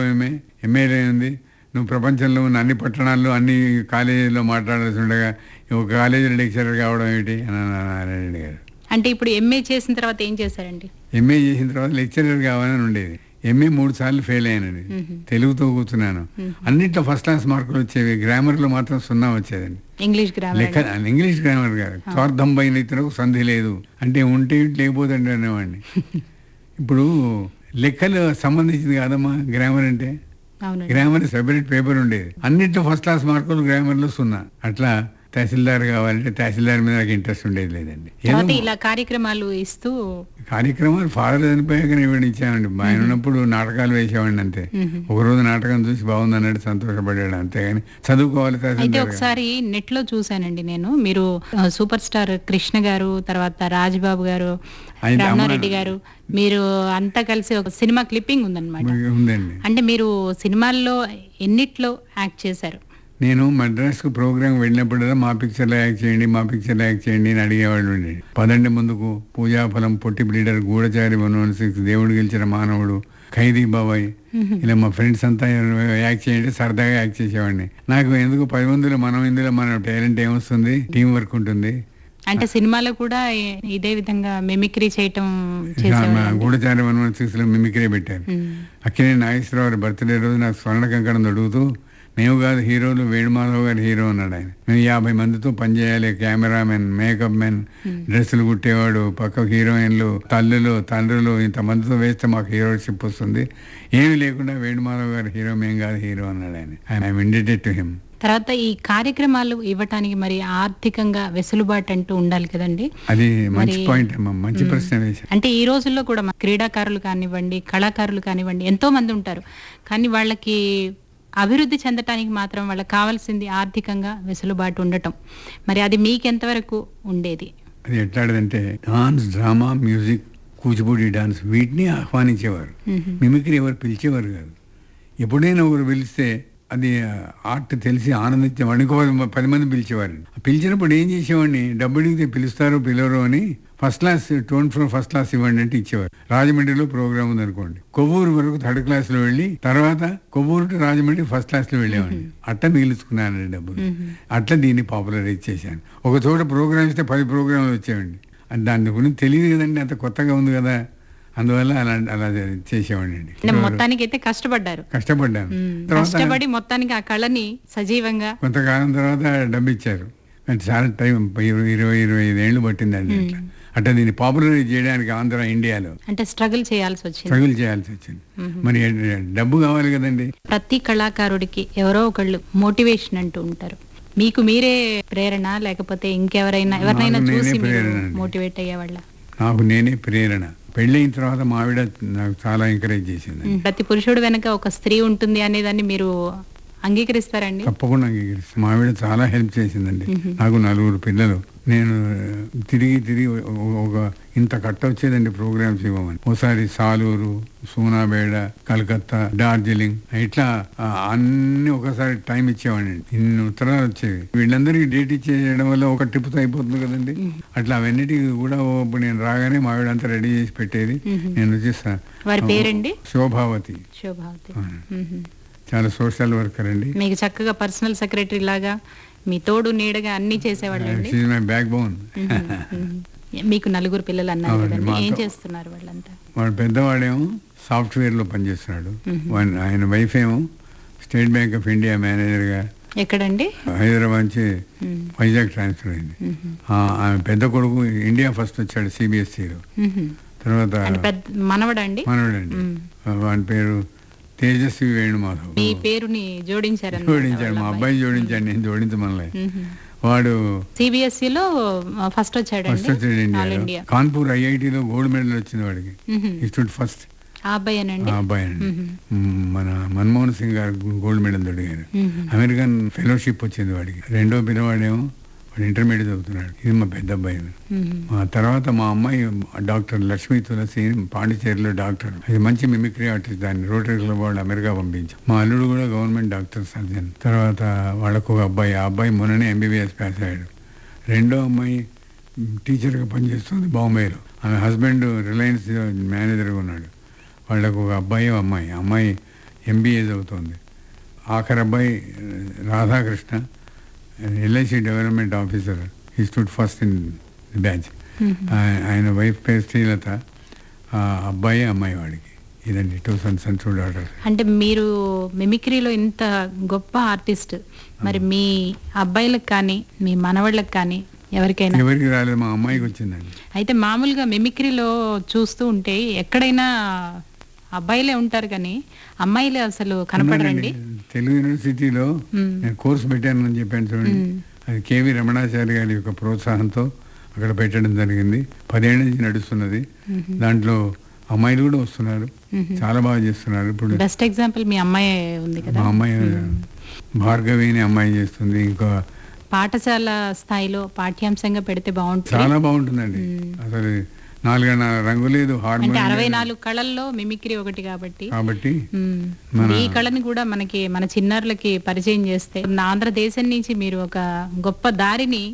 ఎంఏలో ఉంది, నువ్వు ప్రపంచంలో ఉన్న అన్ని పట్టణాల్లో అన్ని కాలేజీల్లో మాట్లాడాల్సి ఉండగా ఒక కాలేజీలో లెక్చరర్ కావడం ఏమిటి అని నారాయణ రెడ్డి గారు. అంటే ఇప్పుడు ఎంఏ చేసిన తర్వాత ఏం చేశారండి? ఎంఏ చేసిన తర్వాత లెక్చరర్ కావాలని ఉండేది. ఎంఏ 3 సార్లు ఫెయిల్ అయినది. తెలుగుతో కూర్చున్నాను. అన్నిట్లో ఫస్ట్ క్లాస్ మార్కులు వచ్చేవి. గ్రామర్ లో మాత్రం 0 వచ్చేదండి. ఇంగ్లీష్ గ్రామర్ కాదు. స్వార్థంపైన ఇతరులకు సంధి లేదు అంటే ఉంటే లేకపోతే అనేవాడిని. ఇప్పుడు లెక్కలు సంబంధించింది కాదమ్మా గ్రామర్ అంటే. గ్రామర్ సెపరేట్ పేపర్ ఉండేది. అన్నిట్లో ఫస్ట్ క్లాస్ మార్కులు, గ్రామర్ లో 0. అట్లా తహసీల్దార్ కావాలంటే తహసీల్దార్ మీద నాకు ఇంట్రెస్ట్ ఉండేది లేదండి. ఇలా కార్యక్రమాలు ఇస్తూ ఫాదర్ చనిపోయాక ఇచ్చామండి. ఆయన ఉన్నప్పుడు నాటకాలు వేసేవాడిని అంతే. ఒకరోజు నాటకం చూసి బాగుంది అన్నట్టు సంతోషపడ్డాడు అంతేగాని చదువుకోవాలి. అయితే ఒకసారి నెట్ లో చూసానండి నేను, మీరు సూపర్ స్టార్ కృష్ణ గారు, తర్వాత రాజ్బాబు గారు, రమణారెడ్డి గారు, మీరు అంతా కలిసి ఒక సినిమా క్లిప్పింగ్ ఉందన్నమాట. అంటే మీరు సినిమాల్లో ఎన్నిట్లో యాక్ట్ చేశారు? నేను మద్రాస్కు ప్రోగ్రామ్ వెళ్ళినప్పుడు మా పిక్చర్లో యాక్ట్ చేయండి అని అడిగేవాళ్ళు ఉండేది. పదండి ముందుకు, పూజాఫలం, పొట్టి బ్లీడర్, గూఢచారి 116, దేవుడు గెలిచిన మానవుడు, ఖైదీ బాబాయ్, ఇలా మా ఫ్రెండ్స్ అంతా యాక్ట్ చేయండి సరదాగా యాక్ట్ చేసేవాడిని. నాకు ఎందుకు 10 మందిలో ఇందులో మన టాలెంట్ ఏమొస్తుంది, టీం వర్క్ ఉంటుంది. అంటే సినిమాలో కూడా ఇదే విధంగా మిమిక్రీ చేయటం. గూఢచారి 116 లో మిమిక్రీ పెట్టారు. అక్కినే నాగేశ్వరరావు బర్త్డే రోజు నాకు స్వర్ణ కంకణం దొడుగుతూ, మేము కాదు హీరోలు, వేణుమాధవ్ గారు హీరో అన్నాడు ఆయన. మేము 50 మందితో పనిచేయాలి, కెమెరామెన్, మేకప్ మెన్, డ్రెస్సులు కుట్టేవాడు, పక్క హీరోయిన్లు, తల్లులు, తండ్రులు, ఇంతమందితో వేస్తే మాకు హీరోషిప్ వస్తుంది. ఏమీ లేకుండా వేణుమాధవ్ గారు హీరో, మేము కాదు హీరో అన్నాడు ఆయన. I'm indebted to him. తర్వాత ఈ కార్యక్రమాలు ఇవ్వటానికి మరి ఆర్థికంగా వెసులుబాటు అంటూ ఉండాలి కదండి. అది మంచి పాయింట్, మంచి ప్రశ్న వేశారు. అంటే ఈ రోజుల్లో కూడా క్రీడాకారులు కానివ్వండి, కళాకారులు కానివ్వండి ఎంతో మంది ఉంటారు. కానీ వాళ్ళకి అభివృద్ధి చెందటానికి మాత్రం వాళ్ళకి కావాల్సింది ఆర్థికంగా వెసులుబాటు ఉండటం. మరి అది మీకు ఎంతవరకు ఉండేది? అది ఎట్లాంటిదంటే dance, drama, music, Kuchipudi dance వీటిని ఆహ్వానించేవారు. మిమిక్రీ ఎవరు పిలిచేవారు కాదు. ఎప్పుడైనా ఒకరు పిలిస్తే అది ఆర్ట్ తెలిసి ఆనందించేవాడిని. 10 మంది పిలిచేవారు. పిలిచినప్పుడు ఏం చేసేవాడిని, డబ్బు అడిగితే పిలుస్తారో పిలవరో అని first class, 2 floor first class ఇవ్వండి అంటే ఇచ్చేవారు. రాజమండ్రిలో ప్రోగ్రామ్ ఉంది అనుకోండి, కొవ్వూరు వరకు 3rd క్లాస్ లో వెళ్ళి తర్వాత Kovvur to Rajahmundry first class లో వెళ్ళేవాడిని. అట్లా మిగులుచుకున్నానండి డబ్బులు. అట్లా దీన్ని పాపులరైజ్ చేశాను. ఒక చోట ప్రోగ్రామ్ ఇస్తే 10 ప్రోగ్రాంలు వచ్చేవండి. దాని గురించి తెలియదు కదండి, అంత కొత్తగా ఉంది కదా. అందువల్ల అలా చేసేవాడిని అండి. అంటే మొత్తానికి అయితే కష్టపడ్డారు. కష్టపడ్డాను. కష్టపడి మొత్తానికి ఆ కళని సజీవంగా కొంతకాలం తర్వాత డబ్బు ఇచ్చారు. కానీ చాలా టైం 25 ఏళ్ళు పట్టిందండి. అట్లా దీన్ని పాపులరైజ్ చేయడానికి ఆంధ్ర ఇండియాలో అంటే స్ట్రగుల్ చేయాల్సి వచ్చింది. స్ట్రగుల్ చేయాల్సి వచ్చింది. మరి డబ్బు కావాలి కదండి. ప్రతి కళాకారుడికి ఎవరో ఒకళ్ళు మోటివేషన్ అంటూ ఉంటారు. మీకు మీరే ప్రేరణ, లేకపోతే ఇంకెవరైనా ఎవరినైనా నాకు నేనే చూసి ప్రేరణ అండి. మోటివేట్ అయ్యేవాళ్ళ? నాకు నేనే ప్రేరణ. పెళ్ళైన తర్వాత మా ఆవిడ నాకు చాలా ఎంకరేజ్ చేసింది. ప్రతి పురుషుడు వెనక ఒక స్త్రీ ఉంటుంది అనేదాన్ని మీరు అంగీకరిస్తారండి? తప్పకుండా అంగీకరిస్తాను. మా ఆవిడ చాలా హెల్ప్ చేసిందండి. నాకు 4 పిల్లలు. నేను తిరిగి ఒక ఇంత కట్ట వచ్చేదండి ప్రోగ్రామ్స్ ఇవ్వమని. ఒకసారి సాలూరు, సూనాబేడ, కలకత్తా, డార్జిలింగ్, ఇట్లా అన్ని ఒకసారి టైం ఇచ్చేవాడిని. ఇన్ని ఉత్తరాలు వచ్చేవి. వీళ్ళందరికీ డేట్ ఇచ్చేయడం వల్ల ఒక ట్రిప్తో అయిపోతుంది కదండి. అట్లా అవన్నిటికీ కూడా ఇప్పుడు నేను రాగానే మా ఆవిడ అంతా రెడీ చేసి పెట్టేది. నేను వచ్చేస్తాను. వారి పేరండి? శోభావతి. శోభావతి. చాలా సోషల్ వర్కర్ అండి. మీకు చక్కగా పర్సనల్ సెక్రటరీ లాగా మీ తోడు నీడగా అన్ని చేసేవాళ్ళండి. My back bone. మీకు 4 పిల్లలు అన్నారు కదండి, ఏం చేస్తున్నారు వాళ్ళంతా? వాడు పెద్దవాడేమో సాఫ్ట్వేర్ లో పనిచేస్తున్నాడు. ఆయన వైఫ్ ఏమో state bank of India manager గా ఎక్కడండి? హైదరాబాద్ నుంచి వైజాగ్ ట్రాన్స్ఫర్ అయింది. ఆమె పెద్ద కొడుకు ఇండియా ఫస్ట్ వచ్చాడు సిబిఎస్ఈలో. తర్వాత మనవడండి. వాడి పేరు తేజస్వి వేణుమాధవ్. మీ పేరుని జోడించారు? మా అబ్బాయిని జోడించాడు, నేను జోడించమనలే. వాడు సిబిఎస్ఈలో ఫస్ట్ వచ్చాడు. ఇండియా కాన్పూర్ ఐఐటిలో గోల్డ్ మెడల్ వచ్చింది వాడికి. Institute first. ఆ అబ్బాయి అండి. మన మన్మోహన్ సింగ్ గారు గోల్డ్ మెడల్ దొడిగారు. అమెరికన్ ఫెలోషిప్ వచ్చింది వాడికి. రెండో పిల్లవాడేమో వాడు ఇంటర్మీడియట్ చదువుతున్నాడు. ఇది మా పెద్ద అబ్బాయి. మా తర్వాత మా అమ్మాయి డాక్టర్ లక్ష్మీ తులసి, పాండిచేరిలో డాక్టర్. అది మంచి మిమిక్రీ ఆర్టిస్ట్. దాన్ని రోటరీ క్లబ్ వాళ్ళు అమెరికా పంపించాం. మా అల్లుడు కూడా గవర్నమెంట్ డాక్టర్ సర్జన్. తర్వాత వాళ్ళకు ఒక అబ్బాయి. ఆ అబ్బాయి మొన్ననే ఎంబీబీఎస్ పాస్ అయ్యాడు. రెండో అమ్మాయి టీచర్గా పనిచేస్తుంది బాంబేలో. ఆమె హస్బెండ్ రిలయన్స్ మేనేజర్గా ఉన్నాడు. వాళ్ళకు ఒక అబ్బాయి అమ్మాయి ఎంబీఏ చదువుతుంది. ఆఖరి అబ్బాయి Radhakrishna, LIC development officer. He stood first in batch. ఆయన వైఫ్ పేరు శ్రీలత. అబ్బాయి అమ్మాయి వాడికి. ఇదండి 2 sons and 2 daughters. అంటే మీరు మిమిక్రీలో ఇంత గొప్ప ఆర్టిస్ట్, మరి మీ అబ్బాయిలకు కానీ మీ మనవాళ్ళకి కానీ ఎవరికి రాలేదు, మా అమ్మాయికి వచ్చిందండి. అయితే మామూలుగా మిమిక్రీలో చూస్తూ ఉంటే ఎక్కడైనా అబ్బాయిలే ఉంటారు కానీ అమ్మాయిలే అసలు కనపడరండి. తెలుగు యూనివర్సిటీలో నేను కోర్సు పెట్టానని చెప్పాను చూడండి. అది కేవి రమణాచారి గారి యొక్క ప్రోత్సాహంతో అక్కడ పెట్టడం జరిగింది. 10 ఏళ్ల నుంచి నడుస్తున్నది. దాంట్లో అమ్మాయిలు కూడా వస్తున్నారు, చాలా బాగా చేస్తున్నారు. ఇప్పుడు బెస్ట్ ఎగ్జాంపుల్ మీ అమ్మాయి ఉంది కదా. మా అమ్మాయి భార్గవి అని అమ్మాయి చేస్తుంది. ఇంకా పాఠశాల స్థాయిలో పాఠ్యాంశంగా పెడితే బాగుంటుంది. చాలా బాగుంటుందండి. అసలు 4 రంగులేదు. అంటే 64 కళల్లో మిమిక్రీ ఒకటి కాబట్టి ఈ కళని కూడా మన చిన్నారులకి పరిచయం చేస్తే ఆంధ్రదేశం నుంచి మీరు ఒక గొప్ప దారిని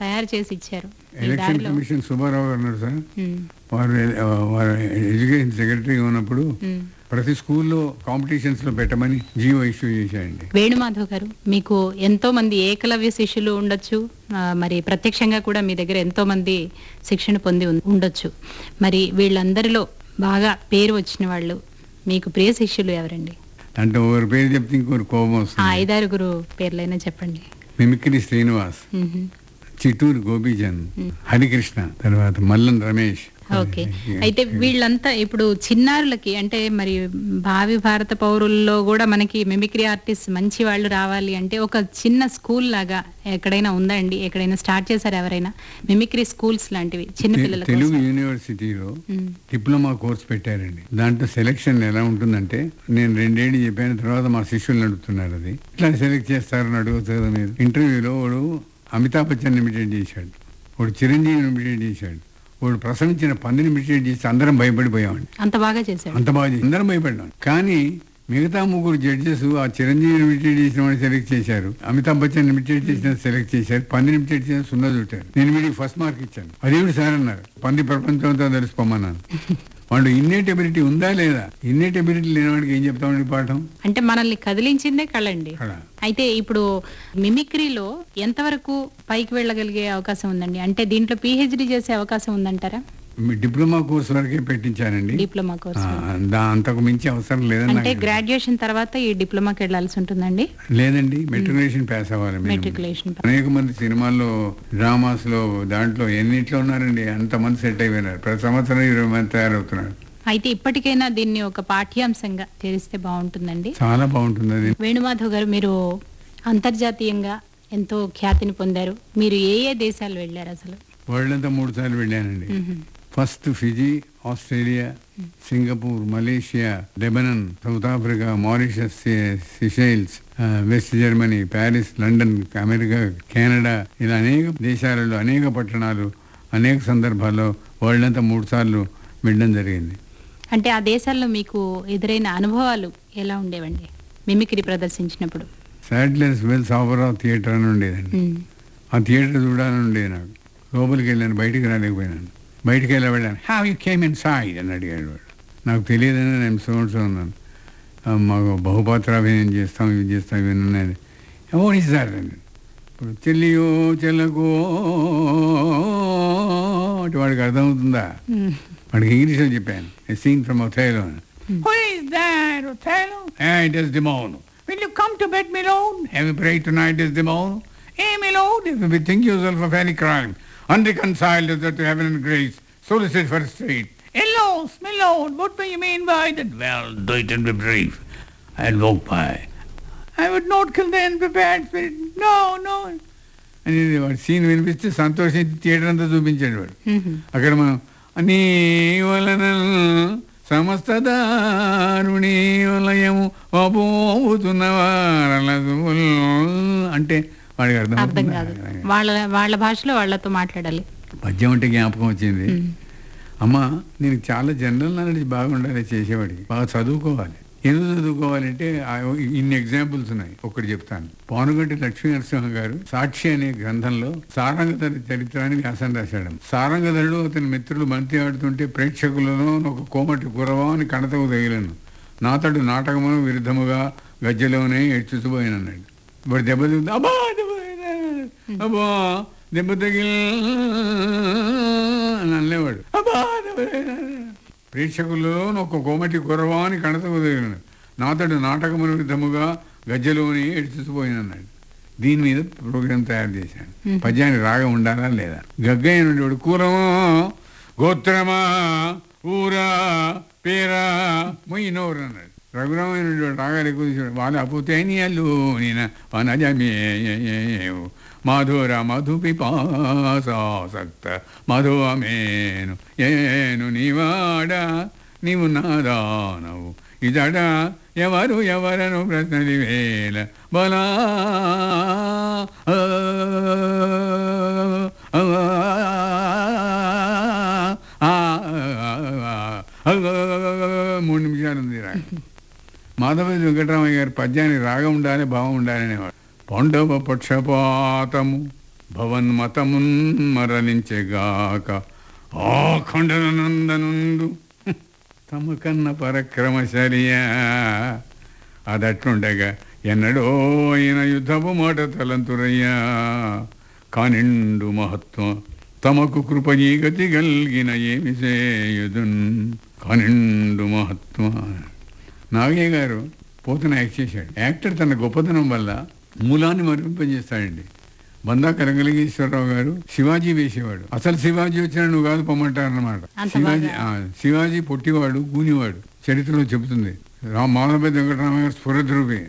తయారు చేసి ఇచ్చారు. ఎలక్షన్ కమిషన్ సుబ్బారావు గారు ఉన్నారు సార్. వారు ఎడ్యుకేషన్ సెక్రటరీగా ఉన్నప్పుడు ప్రతి స్కూల్లో కాంపిటీషన్స్ లో పెట్టమని జీవో ఇష్యూ చేశాయండి. వేణుమాధవ్ గారు, మీకు ఎంతో మంది ఏకలవ్య శిష్యులు ఉండొచ్చు, మరి ప్రత్యక్షంగా కూడా మీ దగ్గర ఎంతో మంది శిక్షణ పొంది ఉండొచ్చు. మరి వీళ్ళందరిలో బాగా పేరు వచ్చిన వాళ్ళు, మీకు ప్రియ శిష్యులు ఎవరండి? అంటే ఒకరి పేరు చెప్తే ఇంకొకరు కోపం వస్తుంది. 5-6 పేర్లైనా చెప్పండి. మిమిక్రీ శ్రీనివాస్, చిట్టూరు గోపీచంద్, హరికృష్ణ, తర్వాత మల్లన్ రమేష్. ఓకే. అయితే వీళ్ళంతా ఇప్పుడు చిన్నారులకి, అంటే మరి భావి భారత పౌరుల్లో కూడా మనకి మిమిక్రీ ఆర్టిస్ట్ మంచి వాళ్ళు రావాలి అంటే ఒక చిన్న స్కూల్ లాగా ఎక్కడైనా ఉందా అండి? ఎక్కడైనా స్టార్ట్ చేశారు ఎవరైనా మిమిక్రీ స్కూల్స్ లాంటివి చిన్నపిల్లలకు? తెలుగు యూనివర్సిటీలో డిప్లొమా కోర్స్ పెట్టారండి. దాంట్లో సెలెక్షన్ ఎలా ఉంటుందంటే, నేను 2 ఏళ్ళు చెప్పిన తర్వాత మా శిష్యులు నడుపుతున్నారు. అది ఇట్లా సెలెక్ట్ చేస్తారని అడుగుతుంది కదా మీరు. ఇంటర్వ్యూలో వాడు అమితాబ్ బచ్చన్ ఇమిటేట్ చేశాడు, వాడు చిరంజీవి ఇమిటేట్ చేశాడు, వాడు ప్రసవించిన పందిని ఇమిటేట్ చేసి అందరం భయపడిపోయామండి. అంత బాగా చేశాడు. అందరం భయపడ్డాం. కానీ మిగతా 3 జడ్జెస్ ఆ చిరంజీవి ఇమిటేట్ చేసిన వాడిని సెలెక్ట్ చేశారు, అమితాబ్ బచ్చన్ ఇమిటేట్ చేసిన సెలెక్ట్ చేశారు, పందిని ఇమిటేట్ చేసిన 0 చుట్టారు. నేను వీడికి ఫస్ట్ మార్క్ ఇచ్చాను. అదేవిడు సార్ అన్నారు, పంది ప్రపంచంతో తెలుసుకోమన్నాను. వాడు ఇన్నేట్ ఎబిలిటీ ఉందా లేదా? ఇన్నేట్ ఎబిలిటీ లేనివాడికి ఏం చెప్తామండి పాఠం? అంటే మనల్ని కదిలించిందే కళండి. అయితే ఇప్పుడు మిమిక్రీలో ఎంతవరకు పైకి వెళ్ళగలిగే అవకాశం ఉందండి? అంటే దీంట్లో పిహెచ్డి చేసే అవకాశం ఉందంటారా? డిప్లొమా కోర్సు వరకే పెట్టించానండి. డిప్లొమా కోర్స్ అంతకు మించి అవసరం లేదని అంటే నాకు గ్రాడ్యుయేషన్ తర్వాత ఈ డిప్లొమాకి వెళ్ళాల్సి ఉంటుందండి. లేదండి. మెట్రికులేషన్ పాస్ అవ్వాలి minimum. మెట్రికులేషన్ అనేక మంది సినిమాల్లో, డ్రామాస్ లో, దాంట్లో ఎన్నిట్లో ఉన్నారండి. అంతమంది సెట్ అయిపోయినారు. ప్రతి సంవత్సరం 20 మంది తయారవుతున్నారు. అయితే ఇప్పటికైనా దీన్ని ఒక పాఠ్యాంశంగా చేరిస్తే బాగుంటుందండి. చాలా బాగుంటుంది అది. వేణుమాధవ్ గారు, మీరు అంతర్జాతీయంగా ఎంతో ఖ్యాతిని పొందారు. మీరు ఏ ఏ దేశాలు వెళ్ళారు అసలు? వరల్డ్ అంతా 3 సార్లు వెళ్ళానండి. First Fiji, Australia, Singapore, Malaysia, Lebanon, South Africa, Mauritius, Seychelles, West Germany, Paris, London, America, Canada, ఇలా అనేక దేశాలలో అనేక పట్టణాలు అనేక సందర్భాల్లో వరల్డ్ అంతా 3 సార్లు వెళ్ళడం జరిగింది. అంటే ఆ దేశాల్లో మీకు ఎదురైన అనుభవాలు ఎలా ఉండేవండి మిమిక్రీ ప్రదర్శించినప్పుడు? సాడ్లెస్ వెల్స్ ఆపరా థియేటర్ అని ఉండేదండి. ఆ థియేటర్ చూడాలని ఉండేది నాకు. లోపలికి వెళ్ళాను, బయటికి రాలేకపోయినాను. బయటికి వెళ్ళాను. How you came in side అని అడిగాడు వాడు. నాకు తెలియదని నేను సో ఉన్నాను. మాకు బహుపాత్రాభినయం చేస్తాం, ఇవి చేస్తాం, ఇవి ఉన్నాయి. ఓడి సార్ అని ఇప్పుడు చెల్లియో చెల్లకు అంటే వాడికి అర్థమవుతుందా? వాడికి ఇంగ్లీష్లో చెప్పాను. Scene from Othello. Who is that, Othello? It is Desdemona. Will you come to bed, my lord? Have you prayed tonight, Desdemona? Hey, my lord, if you bethink yourself of any crime, unreconciled to heaven and grace, solicit for straight. Alas, my lord, what do you mean by that? Well, do it and be brief. I'll walk by. I would not kill the unprepared spirit. No, no. అని వాడు scene వినిపిస్తే సంతోషించి theatre అంతా చూపించాడు వాడు. అక్కడ మనం నీ వలన సమస్త దారుణి వలయము అపోతున్నవారల అంటే వాడికి అర్థం కాదు. వాళ్ళ భాషలో వాళ్ళతో మాట్లాడాలి. పద్యం అంటే జ్ఞాపకం వచ్చింది. అమ్మా, నేను చాలా జనరల్ నాలెడ్జ్ బాగుండాలి చేసేవాడికి. బాగా చదువుకోవాలి. ఎందుకు చదువుకోవాలంటే ఇన్ని ఎగ్జాంపుల్స్ ఉన్నాయి. ఒకటి చెప్తాను. పానుగంటి లక్ష్మీ నరసింహ గారు సాక్షి అనే గ్రంథంలో సారంగధర చరిత్రాన్ని వ్యాసం రాశాడు. సారంగధరుడు అతని మిత్రులు బంతి ఆడుతుంటే ప్రేక్షకులను ఒక కోమటి గురవా అని కణతకు తగిలను. నాతడు నాటకమును విరుద్ధముగా గజ్జలోనే ఏడ్చుకుపోయినన్నాడు. ఇప్పుడు దెబ్బ తగిలి అబ్బా అబ్బా దెబ్బ తగిలి అని అనేవాడు. అబ్బా ప్రేక్షకుల్లో ఒక కోమటి గురవా అని కణతకు తగిలిన నాతడు నాటకమును విధముగా గజ్జలోని ఎడిచిపోయినన్నాడు. దీని మీద ప్రోగ్రాం తయారు చేశాను. పద్యానికి రాగం ఉండాలా లేదా? గగ్గయ్య నుండి కూరమా గోత్రమా ఊరా పేరా మొయ్యినోరు అన్నాడు. రఘురామయ్య నుండి రాగాలు ఎక్కువ తీసాడు. వాళ్ళ అపుతేనియల్లు నేను వనజమే మాధుర మధుపిపాసక్త మధుమేను ఏను నీవాడ నీవు నాదానవు ఇదడ ఎవరు ఎవరను ప్రశ్నలి వేల బలా మూడు నిమిషాలు ఉంది రాగం. మాధవపతి వెంకటరామయ్య గారు పద్యానికి రాగం ఉండాలి, భావం ఉండాలి అనేవాడు. పాండవ పక్షపాతము భవన్మతమున్ మరణించెగాక ఆ ఖండనందనుండు తమ కన్న పరక్రమశర్యా అదట్లుండగా ఎన్నడో అయిన యుద్ధపు మాట తలంతురయ్యా కానిండు మహత్వ తమకు కృపయీ గతి గల్గిన ఏమి సేయుదున్ కానిండు మహత్వ. నాగయ్య గారు పోతన యాక్ట్ చేశాడు. యాక్టర్ తన గొప్పతనం వల్ల మూలాన్ని మరింపజేస్తాడండి. బందా కరంగలిగేశ్వరరావు గారు శివాజీ వేసేవాడు. అసలు శివాజీ వచ్చినా నువ్వు కాదు పొమ్మంటారన్నమాట. శివాజీ పొట్టివాడు, గూనివాడు. చరిత్రలో చెబుతుంది. మాధవపతి వెంకటరామయ్య గారు స్ఫురద్రూపి,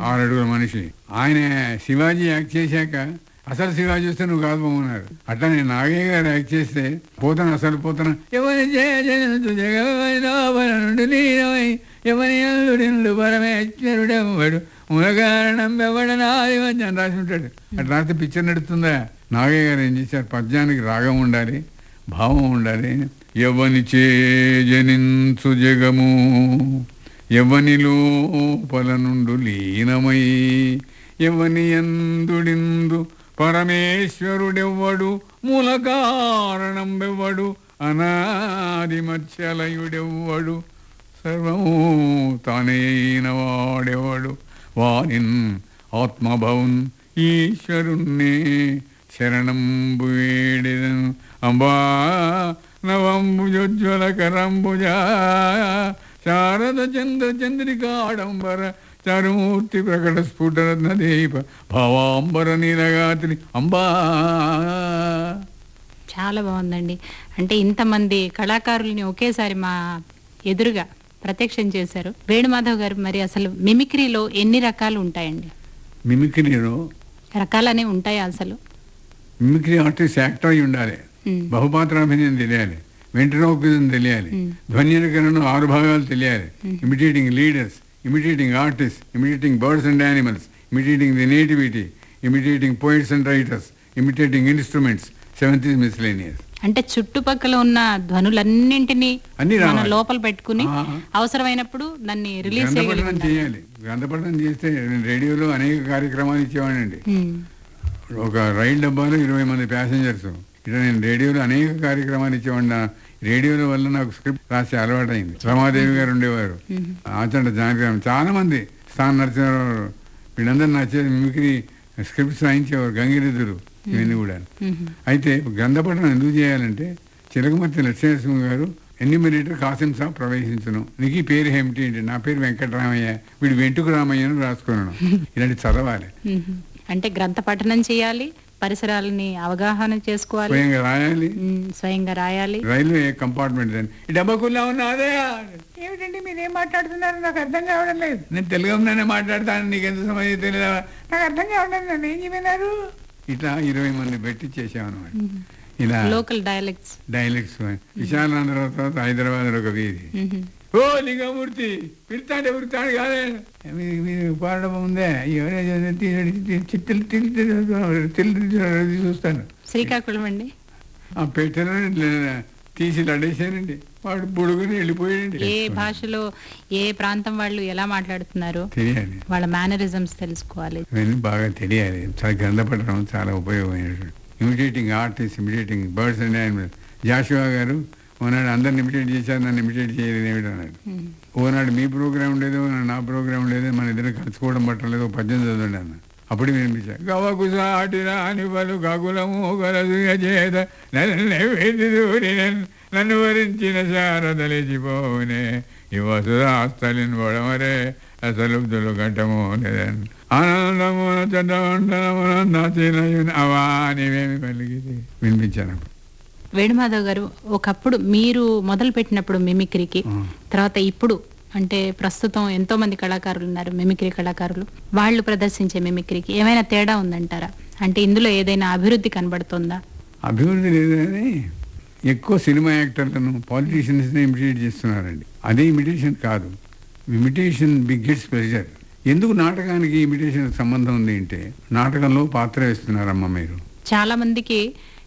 6 అడుగుల మనిషి. ఆయన శివాజీ యాక్ట్ చేశాక అసలు శివాజీ వస్తే నువ్వు కాదు పొమ్మన్నారు. అట్లా నేను నాగయ్య గారు యాక్ట్ చేస్తే పోతాను అసలు పోతాను ఎవరి ఎవరి పరమేశ్వరుడెవడు మూలకారణం ఎవడనాది అని రాసి ఉంటాడు. అట్లా రాస్తే పిక్చర్ నడుస్తుందా? నాగయ్య గారు ఏం చేశారు? పద్యానికి రాగం ఉండాలి, భావం ఉండాలి. ఎవని చేజనించు జగము ఎవని లోపల నుండు లీనమై ఎవని ఎందుడిందు పరమేశ్వరుడెవ్వడు మూల కారణం ఎవ్వడు అనాది మత్స్యలయుడెవ్వడు సర్వము తానైన వాడెవడు వానిన్ ఆత్మభవన్ ఈశ్వరుణ్ణే శరణంబు వేడెదను అంబా నవంబుజోజ్వల కరంబుజా శారద చంద్ర చంద్రికాడంబర చారుమూర్తి ప్రకట స్ఫుటరత్న దీప భావాంబర నీలగాత్రి అంబా. చాలా బాగుందండి. అంటే ఇంతమంది కళాకారుల్ని ఒకేసారి మా ఎదురుగా ప్రత్యక్షం చేశారు. వేణుమాధవ్ గారు, మరి అసలు మిమిక్రీలో ఎన్ని రకాలు ఉంటాయండి? మిమిక్రీలో రకాలనే ఉంటాయా అసలు? మిమిక్రీ ఆర్టిస్ట్ యాక్టర్ అయి ఉండాలి, బహుపాత్రాభినయం తెలియాలి, వెంట్రోక్విజం తెలియాలి, ధ్వన్యకరణ 6 భాగాలు తెలియాలి, imitating leaders, imitating artist, imitating birds and animals, imitating the nativity, imitating poets and writers, imitating instruments, 7th is miscellaneous. అంటే చుట్టుపక్కల ఉన్న ధ్వనులన్నింటినీ అన్ని మన రావాలి. లోపల పెట్టుకుని అవసరమైనప్పుడు దాన్ని రిలీజ్ గ్రంథపఠనం చేయాలి. గ్రంథపఠనం చేస్తే నేను రేడియోలో అనేక కార్యక్రమాలు ఇచ్చేవాడినండి. ఒక రైలు డబ్బాలో 20 మంది ప్యాసింజర్స్. ఇట్లా నేను రేడియోలో అనేక కార్యక్రమాలు ఇచ్చేవాడిన. రేడియోల వల్ల నాకు స్క్రిప్ట్ రాసే అలవాటు అయింది. రమాదేవి గారు ఉండేవారు, ఆచండ జానకిరామ్, చాలా మంది, స్థాన్ నరసింహారావు, వీళ్ళందరూ నచ్చేది మిమిక్రీ స్క్రిప్ట్స్ రాయించేవారు, గంగిరెద్దులు, ఇవన్నీ కూడా. అయితే గ్రంథపఠనం ఎందుకు చేయాలంటే చిలకమర్తి లక్ష్మీనరసింహ గారు ఎన్యూమినేటర్ కాసిం సాబ్ ప్రవేశించను, నీకు ఈ పేరు ఏమిటి అంటే నా పేరు వెంకటరామయ్య, వీడు వెంటుకు రామయ్య అని రాసుకున్నాను. ఇలాంటి చదవాలి. అంటే గ్రంథ పఠనం చేయాలి, పరిసరాలని అవగాహన చేసుకోవాలి, స్వయంగా రాయాలి. రైల్వే కంపార్ట్మెంట్ ఈ డబ్బాకుల్లా ఉన్నదే ఏమిటండి మీరేం మాట్లాడుతున్నారు నాకు అర్థం కావడం లేదు, నేను తెలుగులోనే మాట్లాడతాను, నీకు ఎంత సమయం తెలియదా, నాకు అర్థం కావడం లేదు, నన్ను ఏం చెప్పినారు. ఇట్లా 20 మంది పెట్టి చేసామన్నమాట. ఇలా లోకల్ డైలెక్ట్స్ విశాలాంధ్ర తర్వాత హైదరాబాద్ ఒక వీధి, ఓ లింగమూర్తి పిలుతాంటే ఉరుతాడు కాదే, మీరు పాడడం ఉందే చూస్తాను. శ్రీకాకుళం అండి, ఆ పెట్టెలో తీసి లడేశానండి, వాడు బుడుగుని వెళ్ళిపోయాడండి. ఏ భాషలో ఏ ప్రాంతం వాళ్ళు ఎలా మాట్లాడుతున్నారు తెలియాలి, వాళ్ళ మేనరిజమ్స్ తెలుసుకోవాలి, ఇవన్నీ బాగా తెలియాలి. చాలా గ్రంథపడడం చాలా ఉపయోగమైనటువంటి. Imitating artist, imitating birds and animals. Jashuva గారు ఓనాడు అందరిని ఇమిటేట్ చేశారు, నన్ను ఇమిటేట్ చేయలేదు ఏమిటి అన్నాడు. ఓనాడు మీ ప్రోగ్రామ్ ఉండేదో నా ప్రోగ్రామ్ ఉండేదో, మన ఇద్దరు కలుసుకోవడం పట్టలేదు, 18 చదవండి అన్న. అప్పుడు వినిపించారు, గవకుసాటిరాని పలు గగులము గలదు చేత నన్ను వరించిన శారదలిచిపోనే ఇవసురాస్తలిన్ వడమరే అసలుబ్దులు ఘటము ఆనందమున చండమండలమున అవానివేమి కలిగింది వినిపించాను. వేణుమాధవ్ గారు, ఒకప్పుడు మీరు మొదలు పెట్టినప్పుడు మిమిక్రీకి, తర్వాత ఇప్పుడు అంటే ప్రస్తుతం ఎంతో మంది కళాకారులు ఉన్నారు, మిమిక్రీ కళాకారులు, వాళ్ళు ప్రదర్శించే మిమిక్రీకి ఏమైనా తేడా ఉందంటారా? అంటే ఇందులో ఏదైనా అభివృద్ధి కనబడుతుందా? అభివృద్ధి లేదని ఎక్కువ సినిమా యాక్టర్లను, పాలిటీషియన్స్ ఇమిటేట్ చేస్తున్నారండి. అదే ఇమిటేషన్ కాదు. Imitation begets pleasure. ఎందుకు నాటకానికి ఇమిటేషన్ సంబంధం ఉంది అంటే, నాటకంలో పాత్ర వేస్తున్నారమ్మా మీరు. చాలా మందికి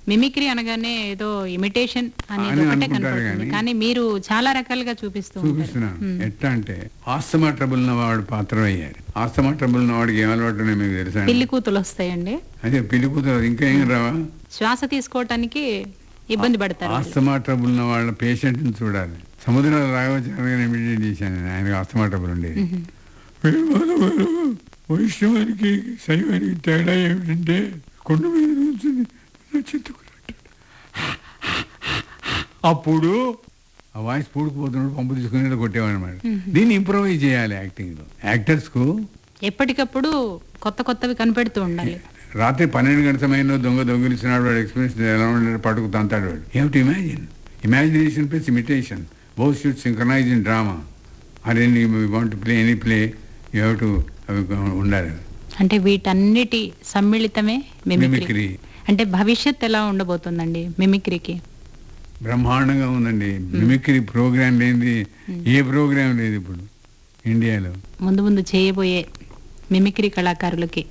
మిమిక్రీ అనగానే ఏదో ఇమిటేషన్ అనేది ఒకటే కనపడుతుంది, కానీ మీరు చాలా రకాలుగా చూపిస్తున్నాను. ఎట్లా అంటే ఆస్తమా ట్రబుల్ ఉన్న వాడు పాత్ర అయ్యారు. ఆస్తమా ట్రబుల్ ఉన్న వాడికి ఏం అలవాటు ఉన్నాయి మీకు తెలుసా? పిల్లి కూతులు వస్తాయండి. అదే పిల్లి కూతురు, ఇంకా ఏం రావా? శ్వాస తీసుకోవటానికి ఇబ్బంది పడతారు. ఆస్తమా ట్రబుల్ ఉన్న వాళ్ళ పేషెంట్ ని చూడాలి. సముద్రాలు రాఘవచారి ఇమిటేట్ చేశాను నేను, ఆయనకు ఆస్తమా ట్రబుల్ ఉండేది. వైష్ణవానికి శైవానికి తేడా ఏమిటంటే, కొండ మీద నుంచి అప్పుడు ఆ వాయిస్ పూడుకుపోతున్నాడు, పంపు తీసుకుని కొట్టేవాడు అనమాట. దీన్ని ఇంప్రూవైజ్ చేయాలి యాక్టింగ్ లో. యాక్టర్స్ కు ఎప్పటికప్పుడు కొత్త కొత్తవి కనిపెడుతూ ఉండాలి. రాత్రి 12 గంటల సమయంలో దొంగిలిస్తున్నాడు, వాడు ఎక్స్పీరియన్స్ ఎలా ఉన్నాడు, పట్టుకు తంతాడు వాడు. ఏమిటి imagine, imagination plus imitation, both should synchronize in drama. అరే you want to play any play, you have to ఉండాలి. అంటే వీటన్నిటి సమ్మిళితమే మిమిక్రీ. అంటే భవిష్యత్ ఎలా ఉండబోతుందండి మిమిక్రీకి? బ్రహ్మాండంగా ఉందండి. మిమిక్రీ ప్రోగ్రామ్ లేనిది ఏ ప్రోగ్రామ్ లేదు ఇప్పుడు ఇండియాలో. ముందు ముందు చేయబోయే మిమిక్రీ కళాకారులకి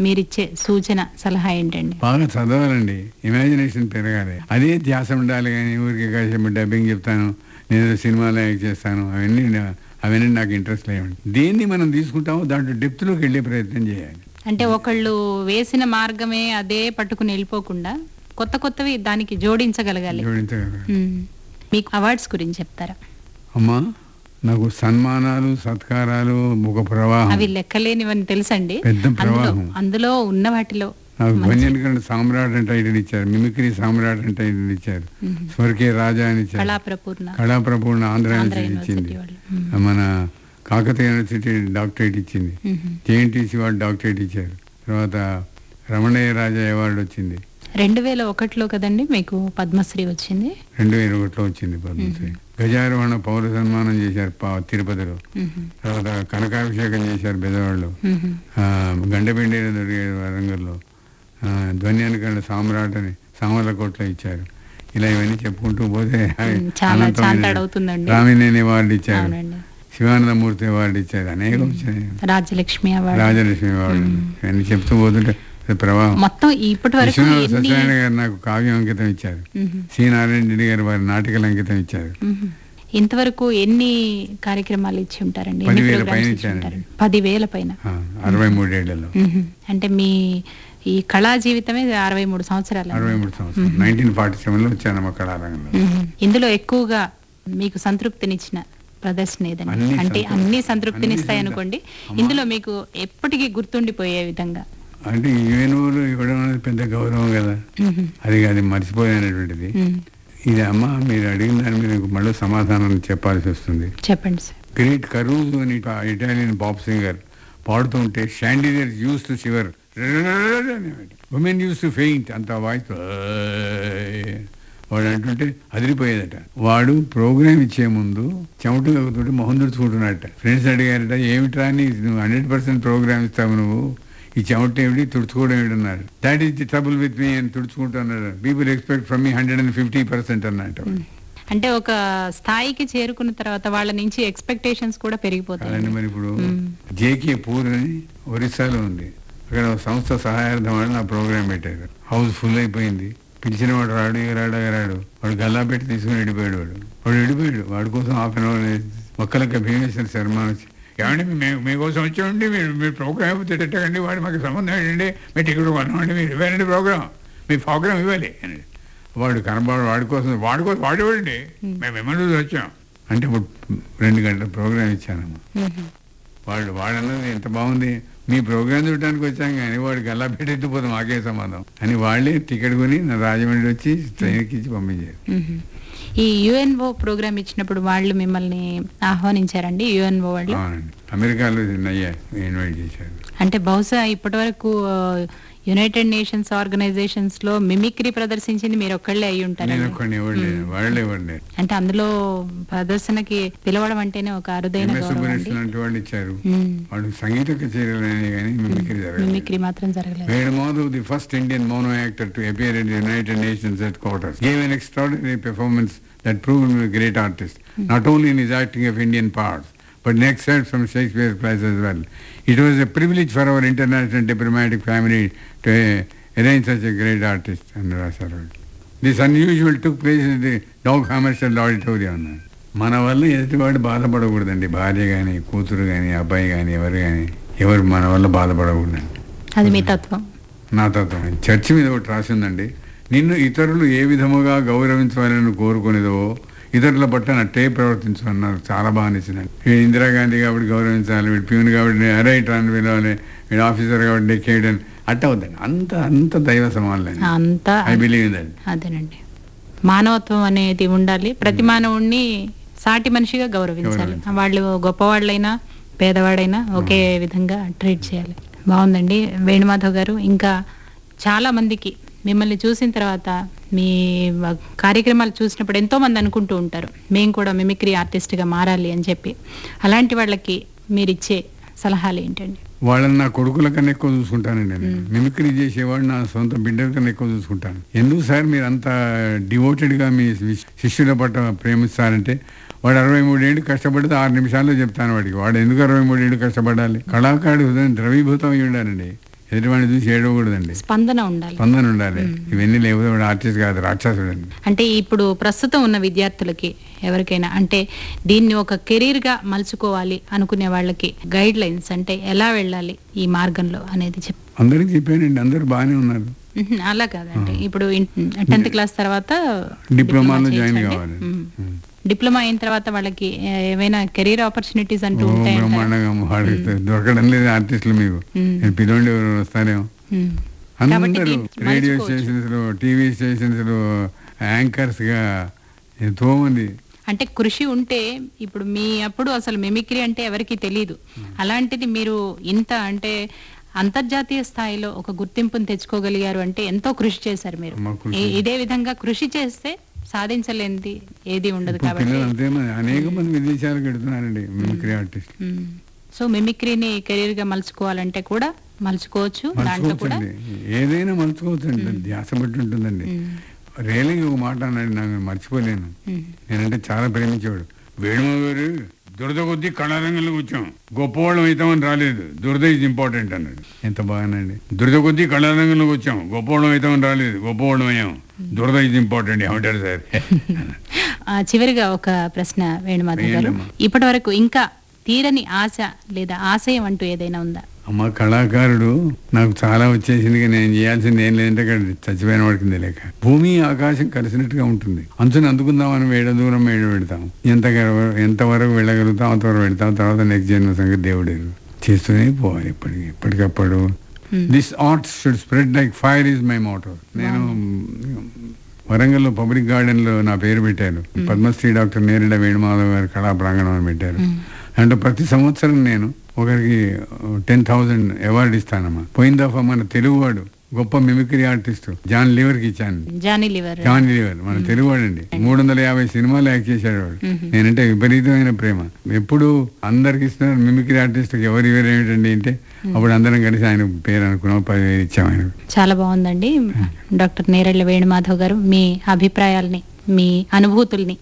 మీరిచ్చే సూచన, సలహా ఏంటండి? బాగా చదవాలండి, ఇమాజినేషన్ పెరగాలి, అదే ధ్యాస ఉండాలి. కానీ ఊరికి కాసేపు డబ్బింగ్ చెప్తాను, నేను సినిమాలో యాక్ట్ చేస్తాను, అవన్నీ నాకు ఇంట్రెస్ట్ లేవండి. దేన్ని మనం తీసుకుంటామో దాంట్లో డెప్త్లోకి వెళ్ళే ప్రయత్నం చేయాలి. అంటే ఒకళ్ళు వేసిన మార్గమే అదే పట్టుకుని వెళ్ళిపోకుండా కొత్త కొత్తవి దానికి జోడించగలగాలి. మీకు అవార్డ్స్ గురించి చెప్తారా? అమ్మా, నాకు సన్మానాలు, సత్కారాలు ఒక ప్రవాహం, అవి లెక్కలేనివని తెలుసండి. పెద్ద ప్రవాహం. అందులో ఉన్న వాటిలో నాకు ధ్వన్యనుకరణ సామ్రాట్ అని టైటిల్ ఇచ్చారు, మిమిక్రీ సామ్రాట్ అని టైటిల్ ఇచ్చారు, స్వర్కే రాజా అని ఇచ్చారు, కళాప్రపూర్ణ ఆంధ్ర యూనివర్సిటీ ఇచ్చింది, మన కాకతీయ యూనివర్సిటీ డాక్టరేట్ ఇచ్చింది, జేఎన్టీసీ వాళ్ళు డాక్టరేట్ ఇచ్చారు, తర్వాత రమణయ్య రాజా అవార్డు వచ్చింది. 2001లో కదండి మీకు పద్మశ్రీ వచ్చింది? 2001లో వచ్చింది పద్మశ్రీ. గజారోహణ పౌర సన్మానం చేశారు తిరుపతిలో, తర్వాత కనకాభిషేకం చేశారు బెదవాళ్ళు, గండపిండి వరంగల్లో, ధ్వన్యానికరణ సామ్రాట్ అని సామర్లకోటలో ఇచ్చారు. ఇలా ఇవన్నీ చెప్పుకుంటూ పోతే రామినేని అవార్డు ఇచ్చారు, శివానందమూర్తి అవార్డు ఇచ్చారు, అనేక వచ్చాయి, రాజలక్ష్మి అవార్డు ఇవన్నీ చెప్తూ పోతుంటే ప్రవాహం మొత్తం. ఇప్పటి వరకు సత్యనారాయణ గారు నాకు కావ్యం అంకితం ఇచ్చారు, సి నారాయణ రెడ్డి గారు వారి నాటికలు అంకితం ఇచ్చారు. ఇంతవరకు ఎన్ని కార్యక్రమాలు ఇచ్చి ఉంటారండి? 10,000 పైన ఇచ్చారండి. 10,000 పైన 63 ఏళ్లలో. అంటే మీ ఈ కళా జీవితమే 63 సంవత్సరాలు. 63 సంవత్సరాలు. 1947లో వచ్చాను కళారంగంలో. ఇందులో ఎక్కువగా మీకు సంతృప్తినిచ్చిన ప్రదర్శన ఏదండి? అంటే అన్ని సంతృప్తినిస్తాయి అనుకోండి, ఇందులో మీకు ఎప్పటికీ గుర్తుండిపోయే విధంగా అంటే యుఎన్ఓలు ఇవ్వడం అనేది పెద్ద గౌరవం కదా, అది మర్చిపోయినటువంటిది. ఇది అమ్మ మీరు అడిగిన దాని మీద మళ్ళీ సమాధానం చెప్పాల్సి వస్తుంది. చెప్పండి సార్. గ్రేట్ కరూజో అని ఇటాలియన్ పాప్ సింగర్ పాడుతుంటే chandeliers use to shiver, women use to faint, అంత వాయిస్ వాడు అంటుంటే అదిరిపోయేదట. వాడు ప్రోగ్రామ్ ఇచ్చే ముందు చెమటతోటి మొహం తుడుచుకుంటున్నట్ట. ఫ్రెండ్స్ అడిగారట, ఏమిట్రా నువ్వు 100% ప్రోగ్రామ్ ఇస్తావు, నువ్వు ఈ చెమట ఏమిటి తుడుచుకోవడం ఏమిటి అన్నారు. That is the trouble with me అని తుడుచుకుంటున్నారు. పీపుల్ ఎక్స్పెక్ట్ ఫ్రమ్ మీ 150% అన్నట్టు. అంటే ఒక స్థాయికి చేరుకున్న తర్వాత వాళ్ళ నుంచి ఎక్స్పెక్టేషన్స్ కూడా పెరిగిపోతాయి. మరి ఇప్పుడు జేకే పూర్ అని ఒరిస్సాలో ఉంది, అక్కడ సంస్థ సహాయార్థం వాళ్ళు నా ప్రోగ్రామ్ పెట్టారు. హౌస్ ఫుల్ అయిపోయింది, పిలిచిన వాడు రాడు, వాడు గల్లా పెట్టి తీసుకుని వెళ్ళిపోయాడు. వెళ్ళిపోయాడు. వాడి కోసం హాఫ్ అన్ అవర్ మొక్కలకి భీమేశ్వర శర్మ ఏమండి మీకోసం వచ్చామండి, మీరు ప్రోగ్రామ్ అయిపోతే తిట్టకండి, వాడు మాకు సంబంధం ఏంటండి, మీ టికెట్ కొన్నామండి, మీరు ఇవ్వాలండి మీ ప్రోగ్రామ్ ఇవ్వాలి అని. వాడు కనబడు, వాడి కోసం వాడేవాడండి, మేము మిమ్మల్ని వచ్చాం అంటే ఇప్పుడు 2 గంటల ప్రోగ్రామ్ ఇచ్చానమ్మా. వాడన్నది ఎంత బాగుంది, మీ ప్రోగ్రామ్ చూడటానికి వచ్చాం కానీ వాడికి అలా పెట్టెత్తిపోతాం, మాకే సంబంధం అని వాళ్ళే టికెట్ కొని నా రాజమండ్రి వచ్చి ట్రైన్కి ఇచ్చి పంపించారు. ఈ యుఎన్ఓ ప్రోగ్రామ్ ఇచ్చినప్పుడు వాళ్ళు మిమ్మల్ని ఆహ్వానించారండి? యుఎన్ఓ వాళ్ళు అమెరికాలో ఇన్వైట్ చేశారు. అంటే బహుశా ఇప్పటి వరకు యునైటెడ్ నేషన్స్ ఆర్గనైజేషన్స్ లో మిమిక్రీ ప్రదర్శించింది మీరు ఒక్కళ్ళే అయి ఉంటారు. అంటే అందులో ప్రదర్శనకి పిలవడం అంటేనే ఒక అరుదైన వాళ్ళు ఇచ్చారు. వాళ్ళు సంగీత మిమిక్రీ మాత్రం జరగలేదు. Ved Madhav, the first Indian mono actor to appear at the United Nations headquarters, gave an extraordinary performance that proved him a great artist, not only in his acting of Indian parts, but in excerpts from Shakespeare's plays as well. It was a privilege for our international diplomatic family to arrange such a great artist. This unusual took place in the Dog Hammarskjöld Auditorium. మన వల్ల ఎదుటివాడు బాధపడకూడదండి, భార్య కానీ, కూతురు కానీ, అబ్బాయి కానీ, ఎవరు మన వల్ల బాధపడకూడదండి. అది మీ తత్వం. నా తత్వం. చర్చి మీద ఒకటి రాసిందండి, నిన్ను ఇతరులు ఏ విధముగా గౌరవించవాలని కోరుకునేదో ఇతరుల పట్ల నట్టే ప్రవర్తించమన్నారు. చాలా బాగా నచ్చిందండి. వీడు ఇందిరాగాంధీ కాబట్టి గౌరవించాలి, వీడు ప్యూన్ కాబట్టి రైట్ అని పిలవాలి, వీడు ఆఫీసర్ కాబట్టి డెక్కేయడం అట్ట అవుతుంది. అంత దైవ సమానం అంతా ఐ బిలీవ్ దట్. అదేనండి, మానవత్వం అనేది ఉండాలి. ప్రతి మానవుడిని సాటి మనిషిగా గౌరవించాలి. వాళ్ళు గొప్పవాళ్ళైనా పేదవాడైనా ఒకే విధంగా ట్రీట్ చేయాలి. బాగుందండి వేణుమాధవ్ గారు. ఇంకా చాలా మందికి మిమ్మల్ని చూసిన తర్వాత మీ కార్యక్రమాలు చూసినప్పుడు ఎంతో మంది అనుకుంటూ ఉంటారు, మేము కూడా మిమిక్రీ ఆర్టిస్ట్గా మారాలి అని చెప్పి. అలాంటి వాళ్ళకి మీరు ఇచ్చే సలహాలు ఏంటండి? వాళ్ళని నా కొడుకుల కన్నా ఎక్కువ చూసుకుంటానండి నేను. మిమిక్రీ చేసేవాడు నా సొంత బిడ్డల కన్నా ఎక్కువ చూసుకుంటాను. ఎందుకు సార్ మీరు అంత డివోటెడ్గా మీ శిష్యుల పట్ల ప్రేమిస్తారంటే, వాడు 63 ఏళ్ళు కష్టపడితే 6 నిమిషాల్లో చెప్తాను వాడికి. వాడు ఎందుకు 63 ఏళ్ళు కష్టపడాలి? కళాకారుడు హృదయం ద్రవీభూతం అయి ఉండాలండి, ఎదుటివాడిని చూసి ఏడవకూడదండి, స్పందన ఉండాలి. ఇవన్నీ లేకపోతే వాడు ఆర్టిస్ట్ కాదు, రాక్షసుడు అండి. అంటే ఇప్పుడు ప్రస్తుతం ఉన్న విద్యార్థులకి ఎవరికైనా అంటే దీన్ని ఒక కెరీర్ గా మలుచుకోవాలి అనుకునే వాళ్ళకి గైడ్ లైన్స్ అంటే ఎలా వెళ్ళాలి ఈ మార్గంలో అనేది అందరికి చెప్పానండి, అందరు బాగానే ఉన్నారు. అలా కాదండి, ఇప్పుడు 10th క్లాస్ తర్వాత డిప్లొమాలో జాయిన్ కావాలి. డిప్లొమా అయిన తర్వాత వాళ్ళకి ఏమైనా కెరీర్ ఆపర్చునిటీస్ అంటూ బ్రహ్మాండంగా దొరకడం లేదు ఆర్టిస్టులు. మీకు పిలవండి, ఎవరు వస్తారేమో. కాబట్టి అందరూ దీన్ని రేడియో మలుచుకోవచ్చు. స్టేషన్స్ లో, టీవీ స్టేషన్స్ లో యాంకర్స్ గా ఎంతో మంది. అంటే కృషి ఉంటే ఇప్పుడు మీ అప్పుడు అసలు మిమిక్రీ అంటే ఎవరికి తెలియదు. అలాంటిది మీరు ఇంత అంటే అంతర్జాతీయ స్థాయిలో ఒక గుర్తింపును తెచ్చుకోగలిగారు అంటే ఎంతో కృషి చేశారు మీరు. మా కృషి. ఇదే విధంగా కృషి చేస్తే సాధించలేనిది ఏది ఉండదు ఇప్పుడు కాబట్టి. పిల్లలు అంతే అనేక మంది విదేశాలకు వెళ్తున్నారండి మిమిక్రీ ఆర్టిస్ట్. సో మిమిక్రీని కెరీర్ గా మలుచుకోవాలంటే కూడా మలుచుకోవచ్చు. దాంట్లో కూడా మలుచుకోవచ్చండి, ఏదైనా మలుచుకోవచ్చండి, ధ్యాస బట్టి ఉంటుందండి. రేలింగ్ ఒక మాట అన్నాడు, నాకు మర్చిపోలేను. నేనంటే చాలా ప్రేమించేవాడు. వేణుమ గారు దురద కొద్దీ కళారంగంలోకి వచ్చాం, గొప్పవాళ్ళం అవుతామని రాలేదు, దురద ఇస్ ఇంపార్టెంట్ అన్నాడు. ఎంత బాగానండి. దురద కొద్దీ కళారంగంలోకి వచ్చాం, గొప్పవాళ్ళం అవుతామని రాలేదు, గొప్పవాళ్ళం అయ్యాం, దురద ఇస్ ఇంపార్టెంట్ ఏమంటారు సార్? చివరిగా ఒక ప్రశ్న వేణుమాధవ్ గారు, ఇప్పటి వరకు ఇంకా తీరని ఆశ లేదా ఆశయం అంటూ ఏదైనా ఉందా? అమ్మ కళాకారుడు నాకు చాలా వచ్చేసింది, నేను చేయాల్సింది ఏం లేదంటే అక్కడ చచ్చిపోయిన వాడికి తెలియక. భూమి ఆకాశం కలిసినట్టుగా ఉంటుంది, అంచుని అందుకుందామని వేడ దూరం వేడ పెడతాం, ఎంతవరకు వెళ్ళగలుగుతాం అంతవరకు పెడతాం, తర్వాత నెక్స్ట్ జన్మ సంగతి దేవుడు చేస్తూనే పోవాలి ఎప్పటికప్పుడు. This arts should spread like fire is my Moto. నేను వరంగల్లో పబ్లిక్ గార్డెన్ లో నా పేరు పెట్టారు, పద్మశ్రీ డాక్టర్ నేరెడ వేణుమాధవ్ గారు కళా ప్రాంగణం అని పెట్టారు. అంటే ప్రతి సంవత్సరం నేను ఒకరికి 10,000 అవార్డు ఇస్తానమ్మా. పోయిన దఫా మన తెలుగువాడు గొప్ప మిమిక్రీ ఆర్టిస్ట్ జాన్ లివర్ కి ఇచ్చాను. జానీ లివర్ మన తెలుగువాడు అండి, 350 సినిమాలు యాక్ట్ చేశాడు వాడు. నేనంటే విపరీతమైన ప్రేమ. ఎప్పుడు అందరికి ఇస్తున్నారు, మిమిక్రీ ఆర్టిస్ట్ ఎవరు ఏమిటండి అంటే అప్పుడు అందరం కలిసి ఆయన పేరు అనుకున్నాం, 10,000 ఇచ్చాం ఆయన. చాలా బాగుందండి. డాక్టర్ నేరెళ్ల వేణుమాధవ్ గారు మీ అభిప్రాయాల్ని, మీ అనుభూతుల్ని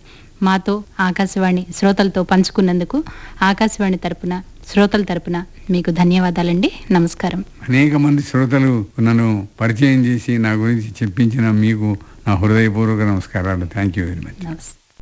మాతో ఆకాశవాణి శ్రోతలతో పంచుకున్నందుకు ఆకాశవాణి తరపున, శ్రోతల తరపున మీకు ధన్యవాదాలండి. నమస్కారం. అనేక మంది శ్రోతలు నన్ను పరిచయం చేసి నా గురించి చెప్పించిన మీకు నా హృదయపూర్వక నమస్కారాలు. Thank you very much. నమస్తే.